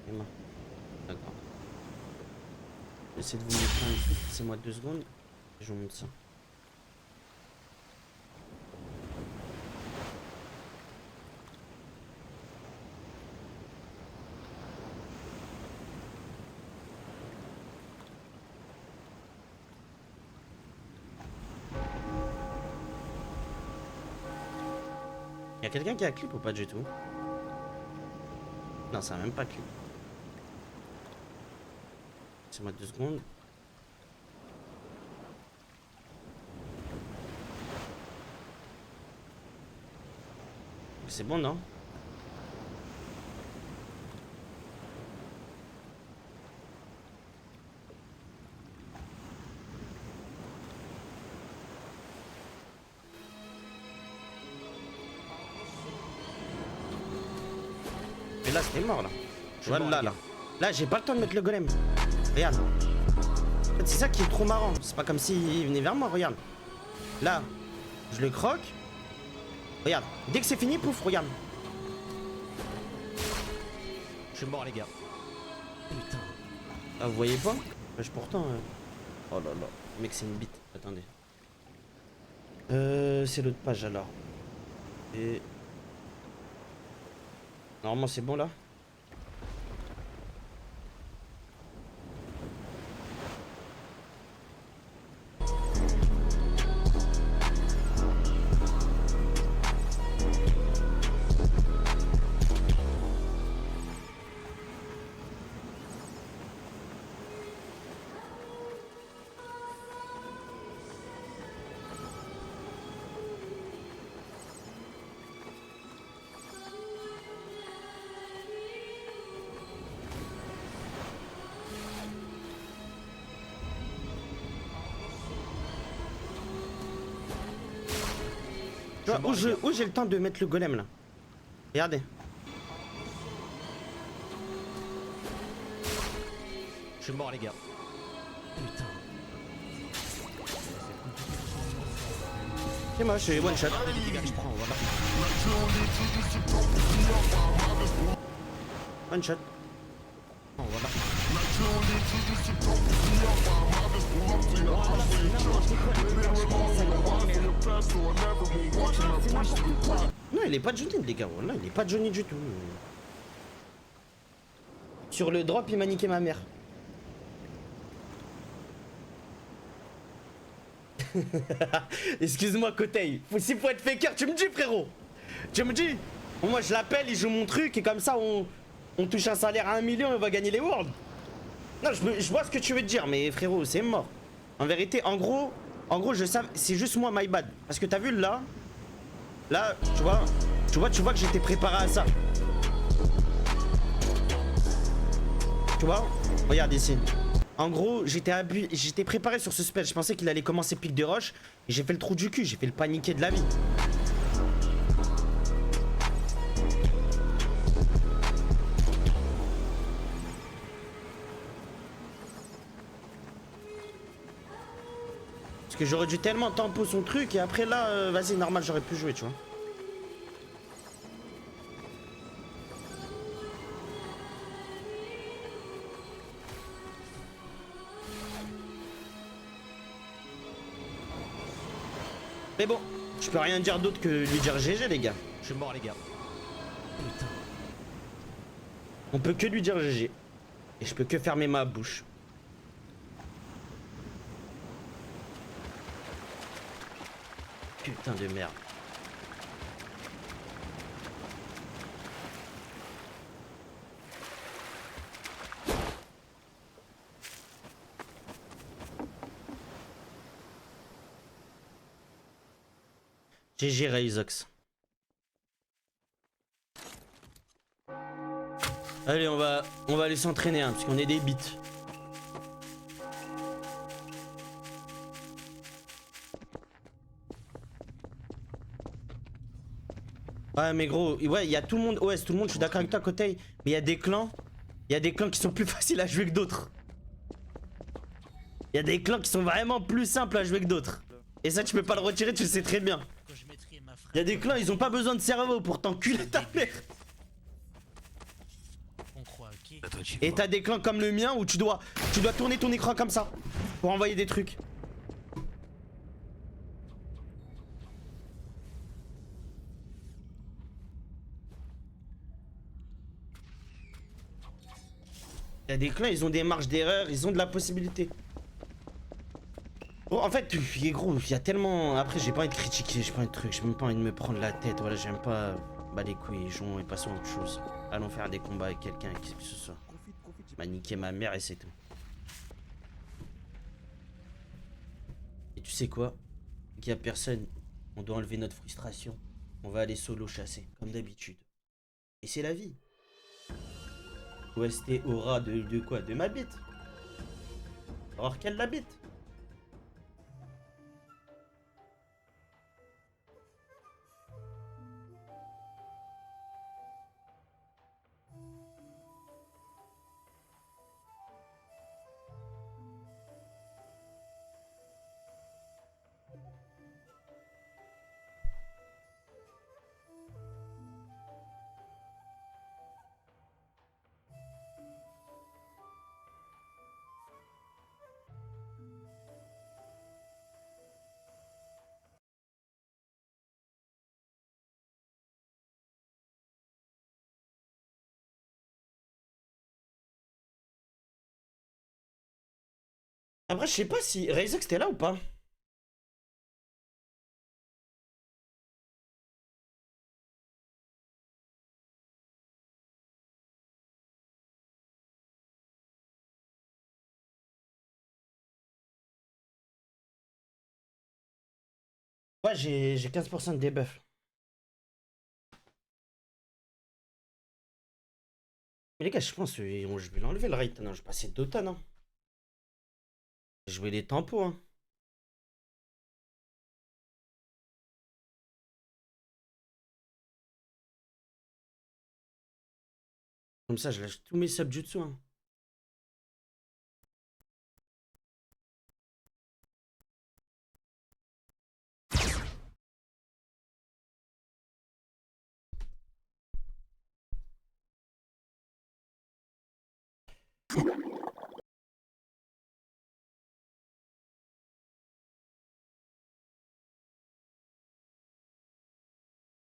Et moi. D'accord. J'essaie de vous mettre un clip. Laissez-moi 2 secondes. Et je vous montre ça. Y'a quelqu'un qui a clip ou pas du tout? Non, ça a même pas clip. Laissez-moi 2 secondes. C'est bon, non? Mais là, c'était mort, là. Voilà, là. Là, j'ai pas le temps de mettre le golem. Regarde. En fait, c'est ça qui est trop marrant. C'est pas comme s'il venait vers moi, regarde. Là, je le croque. Regarde. Dès que c'est fini, pouf, regarde. Je suis mort, les gars. Putain. Ah, vous voyez pas? Pourtant... Oh là là. Mec, c'est une bite. Attendez. C'est l'autre page, alors. Et... Normalement, c'est bon, là. Tu vois, où j'ai le temps de mettre le golem, là. Regardez. Je suis mort, les gars. Putain. C'est moi, je suis one shot. Les dégâts que je prends, voilà. One shot. Oh, voilà. Non, il est pas Johnny, les gars. Non, il est pas Johnny du tout. Sur le drop, il m'a niqué ma mère. Excuse-moi, Kotei. Si faut être faker, tu me dis, frérot. Tu me dis. Moi, je l'appelle, il joue mon truc et comme ça, on touche un salaire à 1 million et on va gagner les Worlds. Non, je vois ce que tu veux dire, mais frérot, c'est mort. En vérité, en gros, je sais, c'est juste moi, my bad. Parce que t'as vu là, tu vois que j'étais préparé à ça. Tu vois, regarde ici. En gros, j'étais préparé sur ce spell. Je pensais qu'il allait commencer pic de roche. Et j'ai fait le trou du cul, j'ai fait le paniqué de la vie. Parce que j'aurais dû tellement tempo son truc et après là, vas-y, normal, j'aurais pu jouer, tu vois. Mais bon, je peux rien dire d'autre que lui dire GG, les gars. Je suis mort, les gars. Putain. On peut que lui dire GG. Et je peux que fermer ma bouche. Putain de merde. GG Raizox. Allez, on va aller s'entraîner, hein, parce qu'on est des bites. Ouais, mais gros, ouais, il y a tout le monde. Ouais, tout le monde, je suis d'accord avec toi, Kotei. Mais il y a des clans. Il y a des clans qui sont plus faciles à jouer que d'autres. Il y a des clans qui sont vraiment plus simples à jouer que d'autres. Et ça, tu peux pas le retirer, tu le sais très bien. Quand je mettrai ma Y a des clans, ils ont pas besoin de cerveau pour t'enculer ta mère. On croit, ok. Et t'as des clans comme le mien où tu dois tourner ton écran comme ça pour envoyer des trucs. Il y a des clans, ils ont des marges d'erreur, ils ont de la possibilité. Bon, en fait, gros, il y a tellement... Après, j'ai pas envie de critiquer, j'ai pas envie de trucs, j'ai même pas envie de me prendre la tête, voilà, j'aime pas... Bah les couilles, jouons et passons à autre chose. Allons faire des combats avec quelqu'un, qui que ce soit. M'a niqué ma mère et c'est tout. Et tu sais quoi? Qu'il y a personne, on doit enlever notre frustration. On va aller solo chasser, comme d'habitude. Et c'est la vie. Faut rester au ras de quoi? De ma bite. Alors qu'elle l'habite. Après, je sais pas si Razek c'était là ou pas. Ouais, j'ai 15% de debuff. Mais les gars, je pense que je vais l'enlever le rate. Non, je vais passer 2 tonnes. Hein. Je vais les tempos. Hein. Comme ça, je lâche tous mes subjutsu. Hein.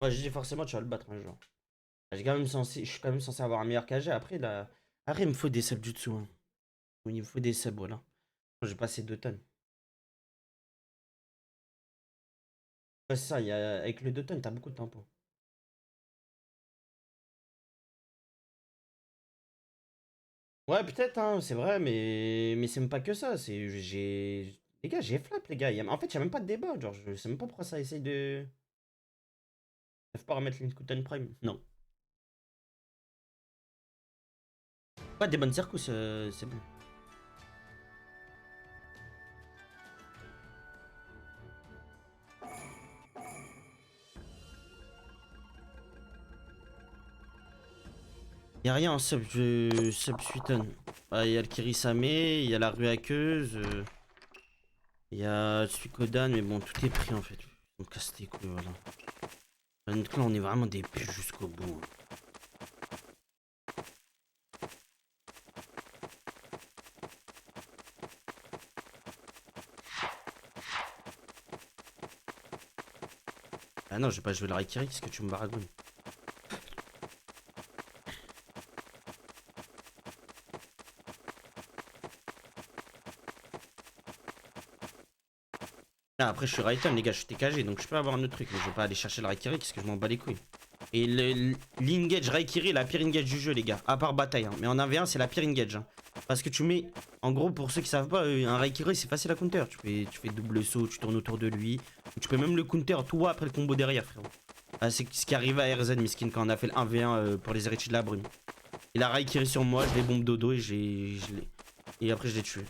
Ouais, j'ai dit forcément tu vas le battre un jour. Je suis quand même censé avoir un meilleur KG. Après, là... Après, il me faut des subjutsu. Hein. Oui, il me faut des subs, voilà. J'ai passé 2 tonnes. Ouais, c'est ça, avec le 2 tonnes, t'as beaucoup de tempo. Ouais, peut-être, hein, c'est vrai, mais c'est même pas que ça. Les gars, j'ai flap, les gars. En fait, y'a même pas de débat. Genre, je sais même pas pourquoi ça essaye de. Ils peuvent pas remettre l'Inkuten Prime. Non. Ouais, des bonnes circus, c'est bon. Y'a rien en sub Suiton. Bah, y'a le Kirisame, y'a la rue aqueuse, y'a Suikodan, mais bon, tout est pris en fait. On me casse les couilles, voilà. Donc là, on est vraiment des puces jusqu'au bout. Ah non, je vais pas jouer le Raikiri, qu'est-ce que tu me baragouines? Ah, après, je suis Raiton, les gars, je suis TKG, donc je peux avoir un autre truc, mais je vais pas aller chercher le Raikiri, parce que je m'en bats les couilles. Et l'engage Raikiri est la pire engage du jeu, les gars, à part bataille. Hein. Mais en 1v1, c'est la pire engage. Hein. Parce que tu mets, en gros, pour ceux qui savent pas, un Raikiri, c'est facile à counter. Tu fais double saut, tu tournes autour de lui. Tu peux même le counter, toi, après le combo derrière, frérot. Ah, c'est ce qui arrive à RZ Miskin quand on a fait le 1v1 pour les héritiers de la brume. Il a Raikiri sur moi, je l'ai bombe dodo et et après je l'ai tué.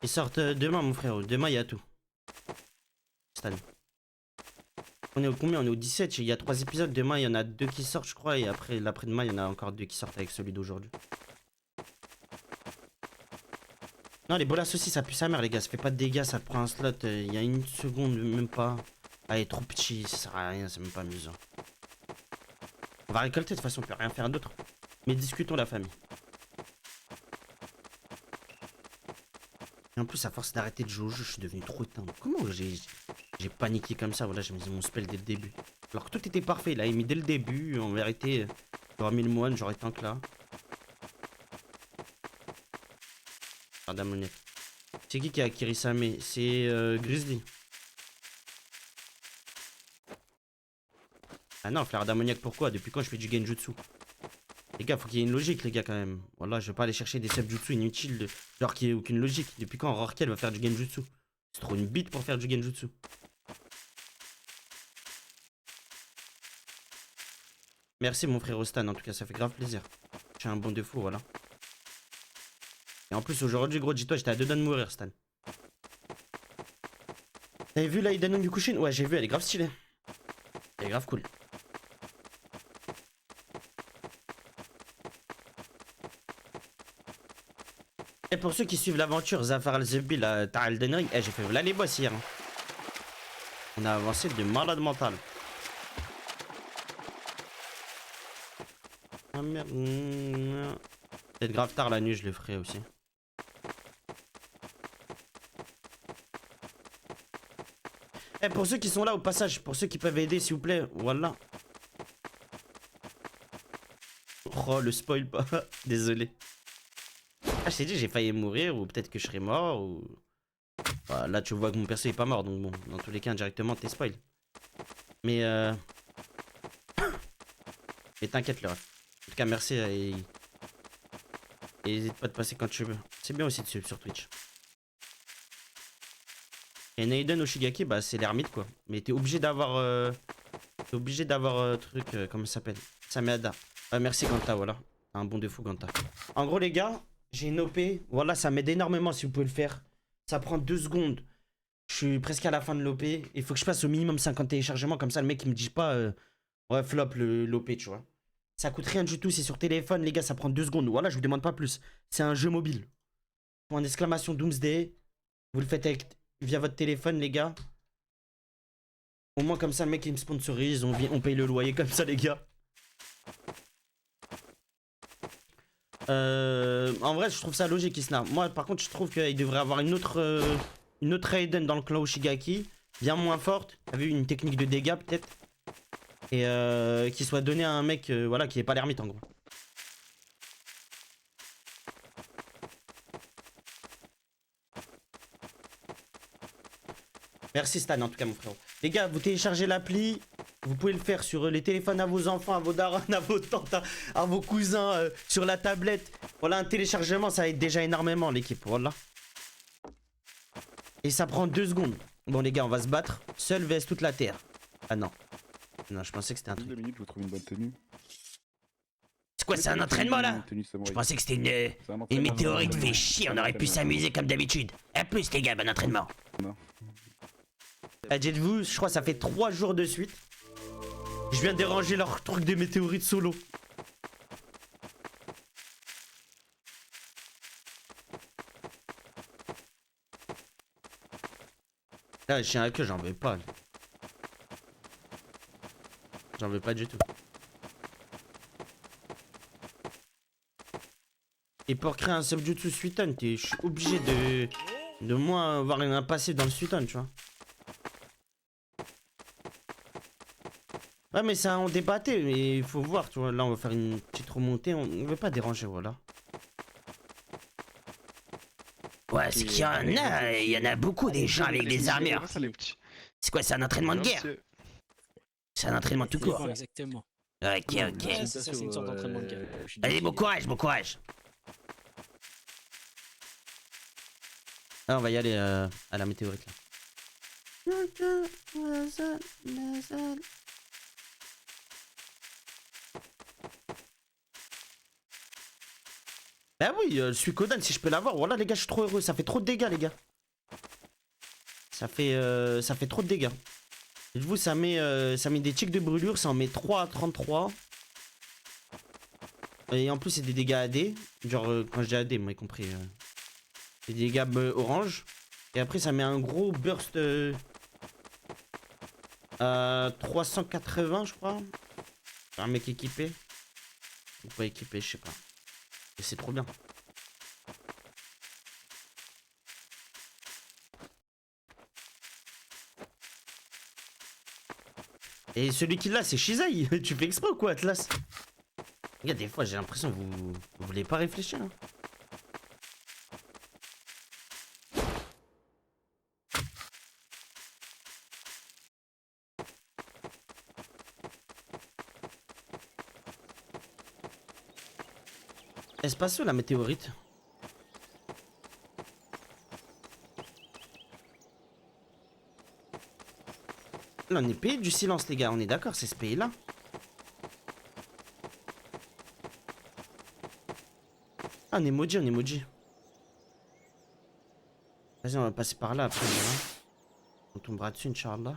Ils sortent demain, mon frérot. Demain, il y a tout. Cette année. On est au combien? On est au 17. Il y a 3 épisodes. Demain, il y en a 2 qui sortent, je crois. Et après, l'après-demain, il y en a encore 2 qui sortent avec celui d'aujourd'hui. Non, les bolas aussi, ça pue sa mère, les gars. Ça fait pas de dégâts, ça prend un slot. Il y a une seconde, même pas. Ah, il est trop petit, ça sert à rien, c'est même pas amusant. On va récolter, de toute façon, on peut rien faire d'autre. Mais discutons la famille. Et en plus, à force d'arrêter de jouer au jeu, je suis devenu trop éteint. Comment j'ai paniqué comme ça? Voilà, j'ai mis mon spell dès le début. Alors que tout était parfait, il a mis dès le début. En vérité, j'aurais mis le moine, j'aurais tank là. Ammoniaque. C'est qui a Kirisame? C'est Grizzly. Ah non, flair d'ammoniaque, pourquoi? Depuis quand je fais du genjutsu? Les gars, faut qu'il y ait une logique, les gars, quand même. Voilà, je vais pas aller chercher des subjutsu inutiles, genre qu'il n'y ait aucune logique. Depuis quand Rorkel va faire du genjutsu? C'est trop une bite pour faire du genjutsu. Merci, mon frère Stan, en tout cas, ça fait grave plaisir. J'ai un bon défaut, voilà. Et en plus, aujourd'hui, gros, dis-toi, j'étais à 2 doigts de mourir, Stan. T'avais vu la Hidanon Yukushin? Ouais, j'ai vu, elle est grave stylée. Elle est grave cool. Et pour ceux qui suivent l'aventure Zafar al-Zebil à Tar Elden Ring, j'ai fait là les boss hier. Hein. On a avancé de malade mental. Ah merde. Peut-être grave tard la nuit, je le ferai aussi. Pour ceux qui sont là au passage, pour ceux qui peuvent aider s'il vous plaît, voilà. Oh le spoil pas, désolé. Ah je t'ai dit j'ai failli mourir ou peut-être que je serais mort ou... Bah, là tu vois que mon perso est pas mort donc bon, dans tous les cas indirectement t'es spoil. Mais Mais t'inquiète le ref. En tout cas merci et n'hésite pas de passer quand tu veux. C'est bien aussi de suivre sur Twitch. Et Naiden Oshigaki, bah c'est l'ermite quoi. Mais t'es obligé d'avoir truc, comment ça s'appelle? Sameada. Merci Ganta, voilà. Un bon défaut Ganta. En gros les gars, j'ai une OP. Voilà, ça m'aide énormément si vous pouvez le faire. Ça prend 2 secondes. Je suis presque à la fin de l'OP. Il faut que je passe au minimum 50 téléchargements. Comme ça le mec il me dit pas ouais flop l'OP tu vois. Ça coûte rien du tout, c'est sur téléphone les gars, ça prend 2 secondes. Voilà, je vous demande pas plus. C'est un jeu mobile. Point d'exclamation Doomsday. Vous le faites via votre téléphone les gars. Au moins comme ça le mec il me sponsorise, on paye le loyer comme ça les gars. En vrai je trouve ça logique Isna. Moi par contre je trouve qu'il devrait avoir une autre Raiden dans le clan Oshigaki. Bien moins forte. T'as vu une technique de dégâts peut-être. Et qui soit donné à un mec voilà qui est pas l'ermite en gros. Merci Stan en tout cas mon frère. Les gars vous téléchargez l'appli. Vous pouvez le faire sur les téléphones à vos enfants, à vos darons, à vos tantes, à vos cousins, sur la tablette. Voilà un téléchargement ça aide déjà énormément l'équipe. Voilà. Et ça prend 2 secondes. Bon les gars on va se battre. Seul vs toute la terre. Ah non. Non je pensais que c'était un truc. 2 minutes, je vous trouve une bonne tenue. C'est quoi, c'est un entraînement là? Je pensais que c'était une météorite fait chier, on aurait pu s'amuser comme d'habitude. A plus les gars, bon entraînement. Non. Dites-vous, je crois que ça fait 3 jours de suite. Je viens de déranger leur truc de météorite solo. Là, le chien à queue, j'en veux pas. J'en veux pas du tout. Et pour créer un subjutsu Suiton, je suis obligé de moins avoir un passif dans le Suiton, tu vois. Ouais mais ça on débattait, mais il faut voir, tu vois, là on va faire une petite remontée, on ne veut pas déranger, voilà. Ouais, c'est qu'il y en a beaucoup des gens avec des armures. C'est quoi, c'est un entraînement de guerre? C'est un entraînement tout court. Exactement. Ok. Ça, c'est une sorte d'entraînement de guerre. Allez, bon courage, bon courage. Ah, on va y aller à la météorite là. Bah oui, le Suikoden, si je peux l'avoir. Voilà, les gars, je suis trop heureux. Ça fait trop de dégâts, les gars. Ça fait trop de dégâts. Dites-vous, ça met des tics de brûlure. Ça en met 3 à 33. Et en plus, c'est des dégâts AD. Genre, quand je dis AD, moi, y compris. C'est des dégâts orange. Et après, ça met un gros burst. 380, je crois. Un mec équipé. Ou pas équipé, je sais pas. Et c'est trop bien. Et celui qui l'a, c'est Shizai. Tu fais exprès ou quoi, Atlas? Regarde, des fois, j'ai l'impression que vous voulez pas réfléchir. Hein. Elle se passe où la météorite? Là, on est payé du silence, les gars. On est d'accord, c'est ce pays-là. Ah, on est maudit, on est maudit. Vas-y, on va passer par là après. Voilà. On tombera dessus, Inch'Allah.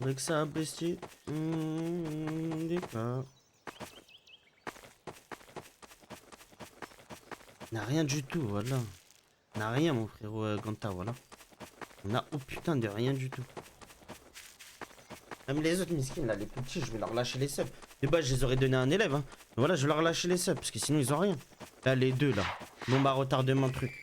Avec ça, bestie. D'accord. On n'a rien du tout, voilà. On n'a rien, mon frérot Ganta, voilà. On a, oh putain, de rien du tout. Même les autres miskins, là, les petits, je vais leur lâcher les subs. De base, je les aurais donné à un élève, hein. Mais voilà, je vais leur lâcher les subs, parce que sinon, ils ont rien. Là, les deux, là. Bombe à retardement, truc.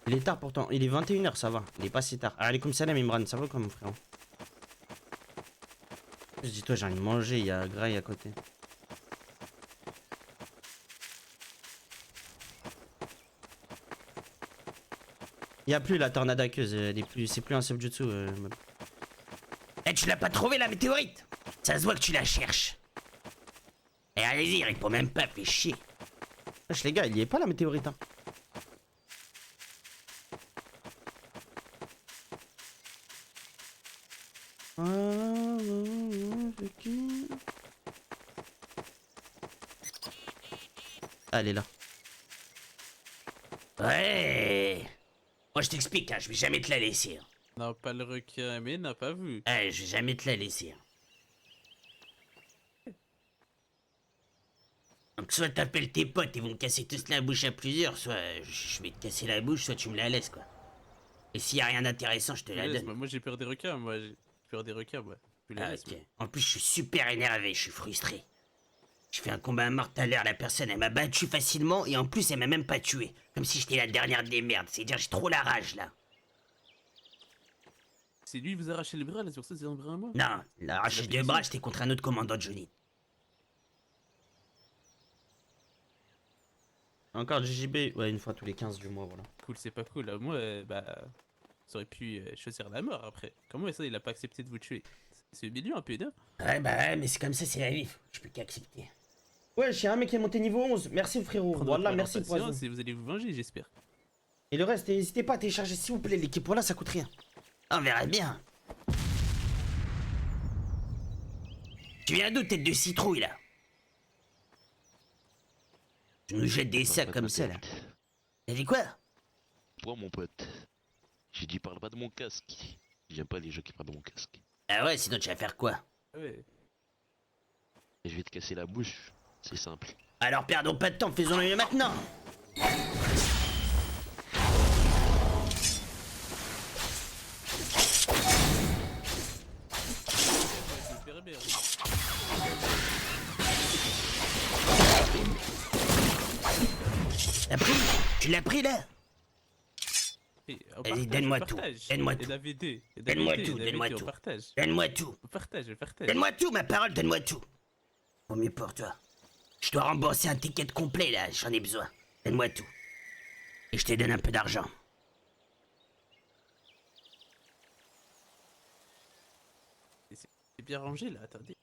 Il est tard pourtant, il est 21 h, ça va, il est pas si tard. Allez, comme salam Imran, ça va quoi mon frère? Je dis toi, j'ai envie de manger, il y a Graille à côté. Il y a plus la tornade aqueuse, c'est plus un subjutsu. Eh, tu l'as pas trouvé la météorite? Ça se voit que tu la cherches. Et allez-y, il répond même pas, fais chier. Wesh les gars, il y est pas la météorite, hein. Ah, elle est là. Ouais. Moi je t'explique, hein, je vais jamais te la laisser. Hein. Non, pas le requin, mais n'a pas vu. Eh, je vais jamais te la laisser. Hein. Donc soit t'appelles tes potes, ils vont me casser tous la bouche à plusieurs, soit je vais te casser la bouche, soit tu me la laisses quoi. Et s'il y a rien d'intéressant, je te la donne. Moi j'ai peur des requins, moi. J'ai peur des requins, moi. Ah, ok. En plus, je suis super énervé, je suis frustré. Je fais un combat à mort tout à l'heure, la personne elle m'a battu facilement et en plus elle m'a même pas tué. Comme si j'étais la dernière des merdes, c'est-à-dire j'ai trop la rage là. C'est lui qui vous a arraché le bras là sur ça, c'est un bras à moi? Non, l'arraché de bras, j'étais contre un autre commandant de Johnny. Encore JJB, ouais, une fois tous les 15 du mois, voilà. Cool, c'est pas cool. Moi, ça aurait pu choisir la mort après. Comment ça, il a pas accepté de vous tuer? C'est humiliant un peu, non? Ouais, bah ouais, mais c'est comme ça, c'est la vie. Je peux qu'accepter. Ouais, j'ai un mec qui est monté niveau 11. Merci frérot. Voilà, merci Poison. Et vous allez vous venger, j'espère. Et le reste, n'hésitez pas à télécharger s'il vous plaît l'équipe. Voilà, ça coûte rien. On verra bien. Tu viens d'où, tête de citrouille là? Je nous jette des sacs comme ça là. T'as dit quoi? Toi mon pote, j'ai dit parle pas de mon casque. J'aime pas les gens qui parlent de mon casque. Ah ouais, sinon tu vas faire quoi? Ouais. Et je vais te casser la bouche, c'est simple. Alors perdons pas de temps, faisons-le maintenant. T'as pris? Tu l'as pris là? Allez, donne-moi tout. Donne-moi tout. Donne-moi tout, donne-moi tout. Donne-moi tout. Donne-moi tout, ma parole, donne-moi tout. Vaut mieux pour toi. Je dois rembourser un ticket complet là, j'en ai besoin. Donne-moi tout. Et je te donne un peu d'argent. bien rangé là, attendez.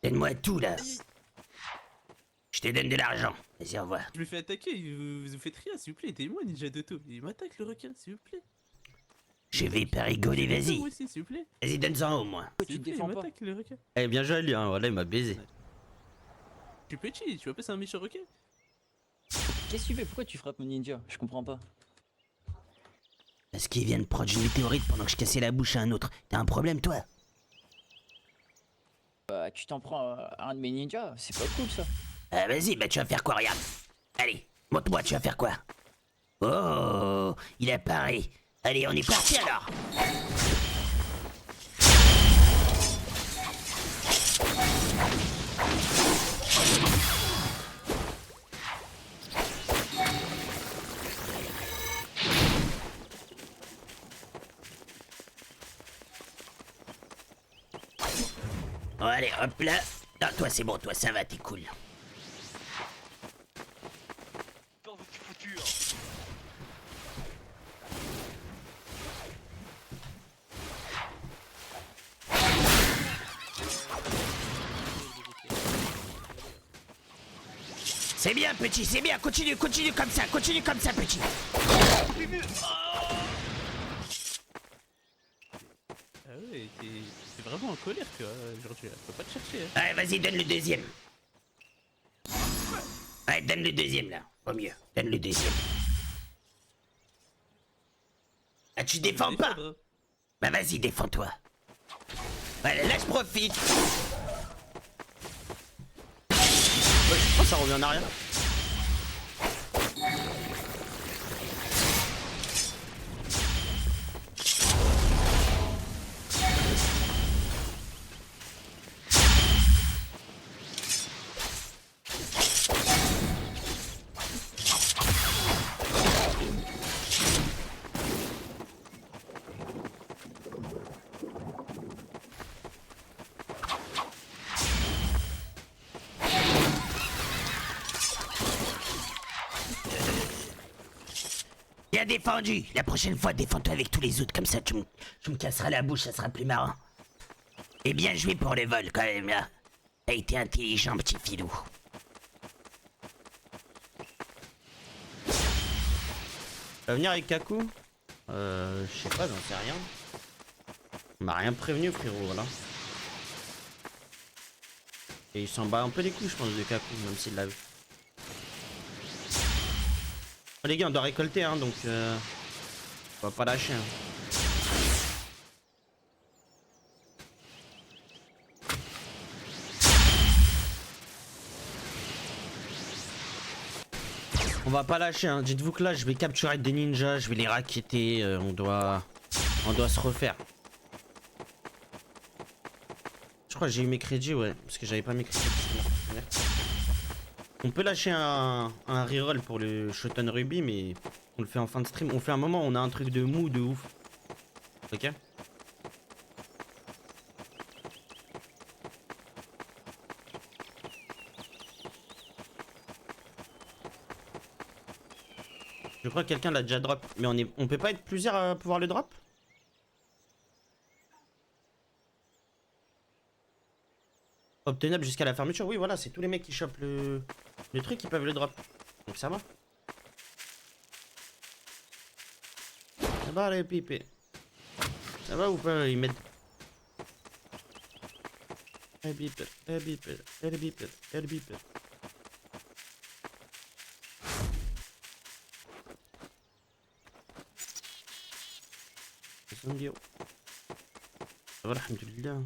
Donne-moi tout là. Je te donne de l'argent. Vas-y, au revoir. Je me fais attaquer, vous faites rien, s'il vous plaît, aidez-moi, Ninja Doto. Il m'attaque le requin, s'il vous plaît. Je vais pas rigoler, vas-y. Moi aussi, s'il vous plaît. Vas-y, donne-en au moins. S'il vous plaît, il m'attaque le requin. Eh, bien joué, lui, hein. Voilà, il m'a baisé. Je suis petit, tu vois pas, c'est un méchant requin. Qu'est-ce que tu fais? Pourquoi tu frappes mon ninja? Je comprends pas. Parce qu'il vient de prendre une météorite pendant que je cassais la bouche à un autre. T'as un problème, toi? Bah, tu t'en prends à un de mes ninjas, c'est pas cool ça. Ah, vas-y, bah tu vas faire quoi, regarde. Allez, montre-moi, tu vas faire quoi? Oh, il apparaît. Allez, on est parti alors. Bon, allez, hop là. Non, toi c'est bon, toi ça va, t'es cool. C'est bien, petit, c'est bien. Continue comme ça, petit. Ah ouais, t'es vraiment en colère, toi, aujourd'hui. Faut pas te chercher. Hein. Allez, vas-y, donne le deuxième. Ouais, donne le deuxième, là. Vaut mieux. Donne le deuxième. Ah, tu défends pas? Bah, vas-y, défends-toi. Voilà, là, je profite. Oh, ça revient en arrière. Bien défendu. La prochaine fois, défends-toi avec tous les autres. Comme ça, tu me casseras la bouche, ça sera plus marrant. Et bien joué pour le vol, quand même, là. T'as été intelligent, petit filou. Va venir avec Kaku? Je sais pas, j'en sais rien. Il m'a rien prévenu, frérot, voilà. Et il s'en bat un peu les couilles, je pense, de Kaku, même s'il l'a vu. Oh, les gars, on doit récolter, hein, donc on va pas lâcher. Hein. On va pas lâcher, hein. Dites-vous que là, je vais capturer des ninjas, je vais les racketter, on doit se refaire. Je crois que j'ai eu mes crédits, ouais, parce que j'avais pas mes crédits. On peut lâcher un reroll pour le Shoten Ruby, mais on le fait en fin de stream. On fait un moment où on a un truc de mou de ouf. Ok? Je crois que quelqu'un l'a déjà drop. Mais on peut pas être plusieurs à pouvoir le drop? Obtenable jusqu'à la fermeture. Oui, voilà, c'est tous les mecs qui chopent le truc qui peuvent le drop. Donc ça va. Ça va les pipés. Ça va ou pas? Ils mettent. Elle bip, elle bip, elle bip, elle bip. Ça va, alhamdoulilah.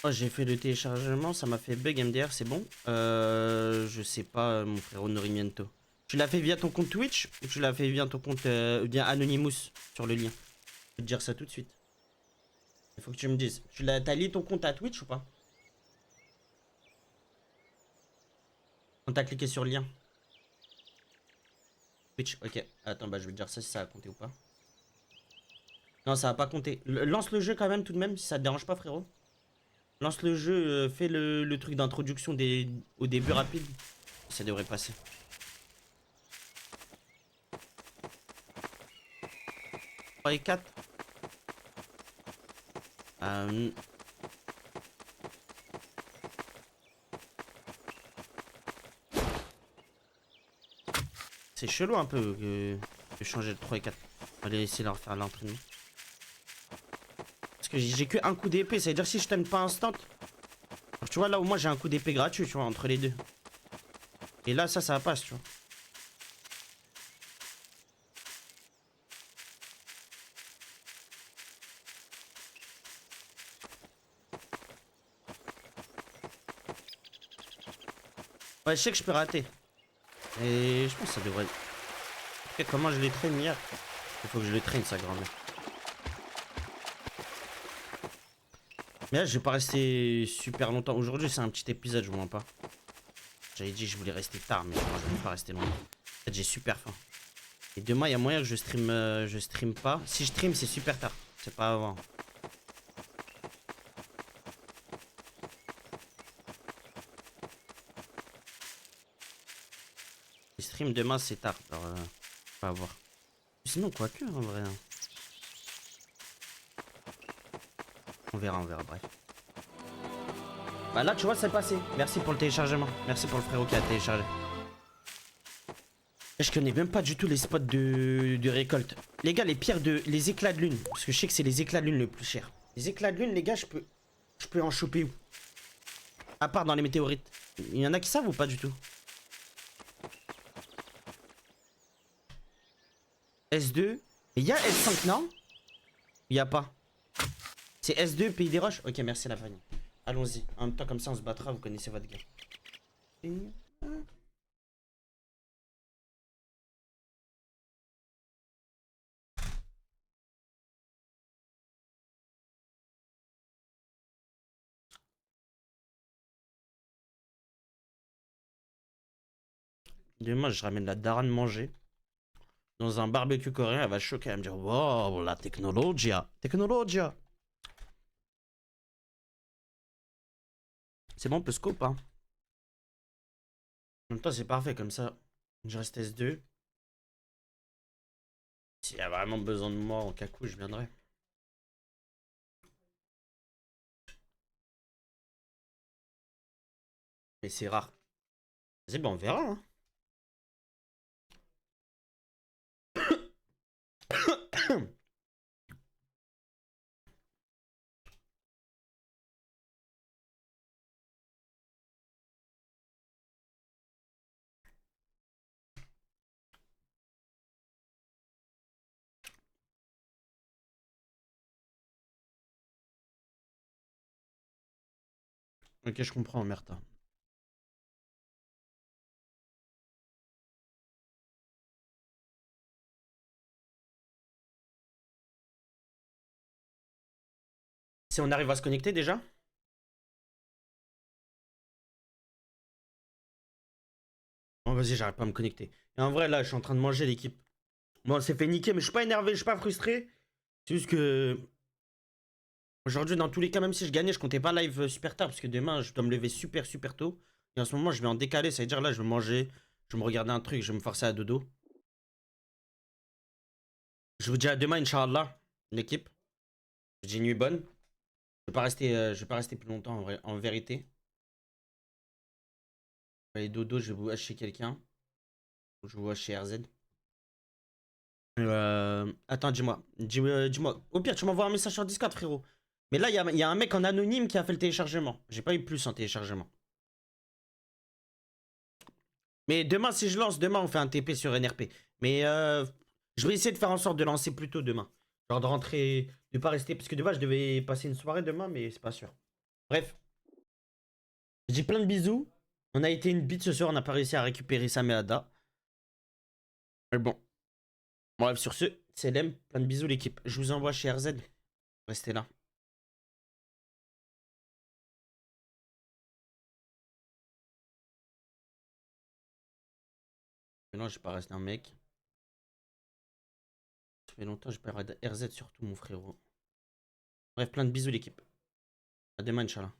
Oh, j'ai fait le téléchargement, ça m'a fait bug MDR, c'est bon. Je sais pas, mon frérot Norimiento. Tu l'as fait via ton compte Twitch ou tu l'as fait via ton compte via Anonymous sur le lien? Je vais te dire ça tout de suite. Il faut que tu me dises. T'as lié ton compte à Twitch ou pas? Quand t'as cliqué sur le lien. Twitch, ok. Attends, bah je vais te dire ça si ça a compté ou pas. Non, ça va pas compter. Lance le jeu quand même tout de même, si ça te dérange pas, frérot. Lance le jeu, fais le truc d'introduction au début rapide. Ça devrait passer. Et 4. C'est chelou un peu de changer de 3 et 4. Allez essayer de leur faire l'entraînement. Parce que j'ai que un coup d'épée, ça veut dire si je t'aime pas instant. Alors, tu vois là où moi j'ai un coup d'épée gratuit, tu vois, entre les deux. Et là ça passe, tu vois. Ouais, je sais que je peux rater. Et je pense que ça devrait... Ok, comment je les traîne hier? Il faut que je les traîne, ça, grand-mère. Mais là, je vais pas rester super longtemps. Aujourd'hui, c'est un petit épisode, je vous mens pas. J'avais dit que je voulais rester tard, mais moi, je vais pas rester longtemps. En fait, j'ai super faim. Et demain, il y a moyen que je stream pas. Si je stream, c'est super tard. C'est pas avant. Le stream demain c'est tard, alors on va voir. Sinon quoique en vrai. On verra, bref. Bah là tu vois c'est passé. Merci pour le téléchargement. Merci pour le frérot qui a téléchargé. Je connais même pas du tout les spots de récolte. Les gars, les éclats de lune. Parce que je sais que c'est les éclats de lune le plus cher. Les éclats de lune les gars je peux en choper où? À part dans les météorites. Il y en a qui savent ou pas du tout? S2. Il y a S5, non? Il n'y a pas. C'est S2, Pays des Roches? Ok, merci la famille. Allons-y. En même temps, comme ça, on se battra. Vous connaissez votre gars. Demain, je ramène la daronne manger. Dans un barbecue coréen, elle va choquer. Elle va me dire, wow, la technologia. Technologia. C'est bon, on peut scope, hein. En même temps, c'est parfait comme ça. Je reste S2. S'il y a vraiment besoin de moi en cas coup, je viendrai. Mais c'est rare. C'est bon, on verra, hein. Ok, je comprends, Merta. Si on arrive à se connecter déjà? Bon, vas-y, j'arrive pas à me connecter. Et en vrai, là, je suis en train de manger l'équipe. Bon, on s'est fait niquer, mais je suis pas énervé, je suis pas frustré. C'est juste que... Aujourd'hui, dans tous les cas, même si je gagnais, je comptais pas live super tard, parce que demain, je dois me lever super tôt. Et en ce moment, je vais en décaler, ça veut dire là, je vais manger, je vais me regarder un truc, je vais me forcer à dodo. Je vous dis à demain, Inch'Allah, l'équipe. Je dis nuit bonne. Je vais pas rester plus longtemps, en, vrai, en vérité. Allez, dodo, je vais vous watch chez quelqu'un. Je vous watch chez RZ. Attends, dis-moi. Dis-moi. Au pire, tu m'envoies un message sur Discord, frérot. Mais là, il y a un mec en anonyme qui a fait le téléchargement. J'ai pas eu plus en téléchargement. Mais demain, si je lance, demain, on fait un TP sur NRP. Mais je vais essayer de faire en sorte de lancer plus tôt demain. Genre de rentrer, de pas rester. Parce que de base, je devais passer une soirée demain, mais c'est pas sûr. Bref. Je dis plein de bisous. On a été une bite ce soir, on n'a pas réussi à récupérer Sam et Ada. Mais bon. Bref, sur ce, c'est LM. Plein de bisous, l'équipe. Je vous envoie chez RZ. Restez là. Mais non, je vais pas rester un mec. fait longtemps, j'ai pas RZ surtout, mon frérot. Bref, plein de bisous, l'équipe. À demain, Inch'Allah.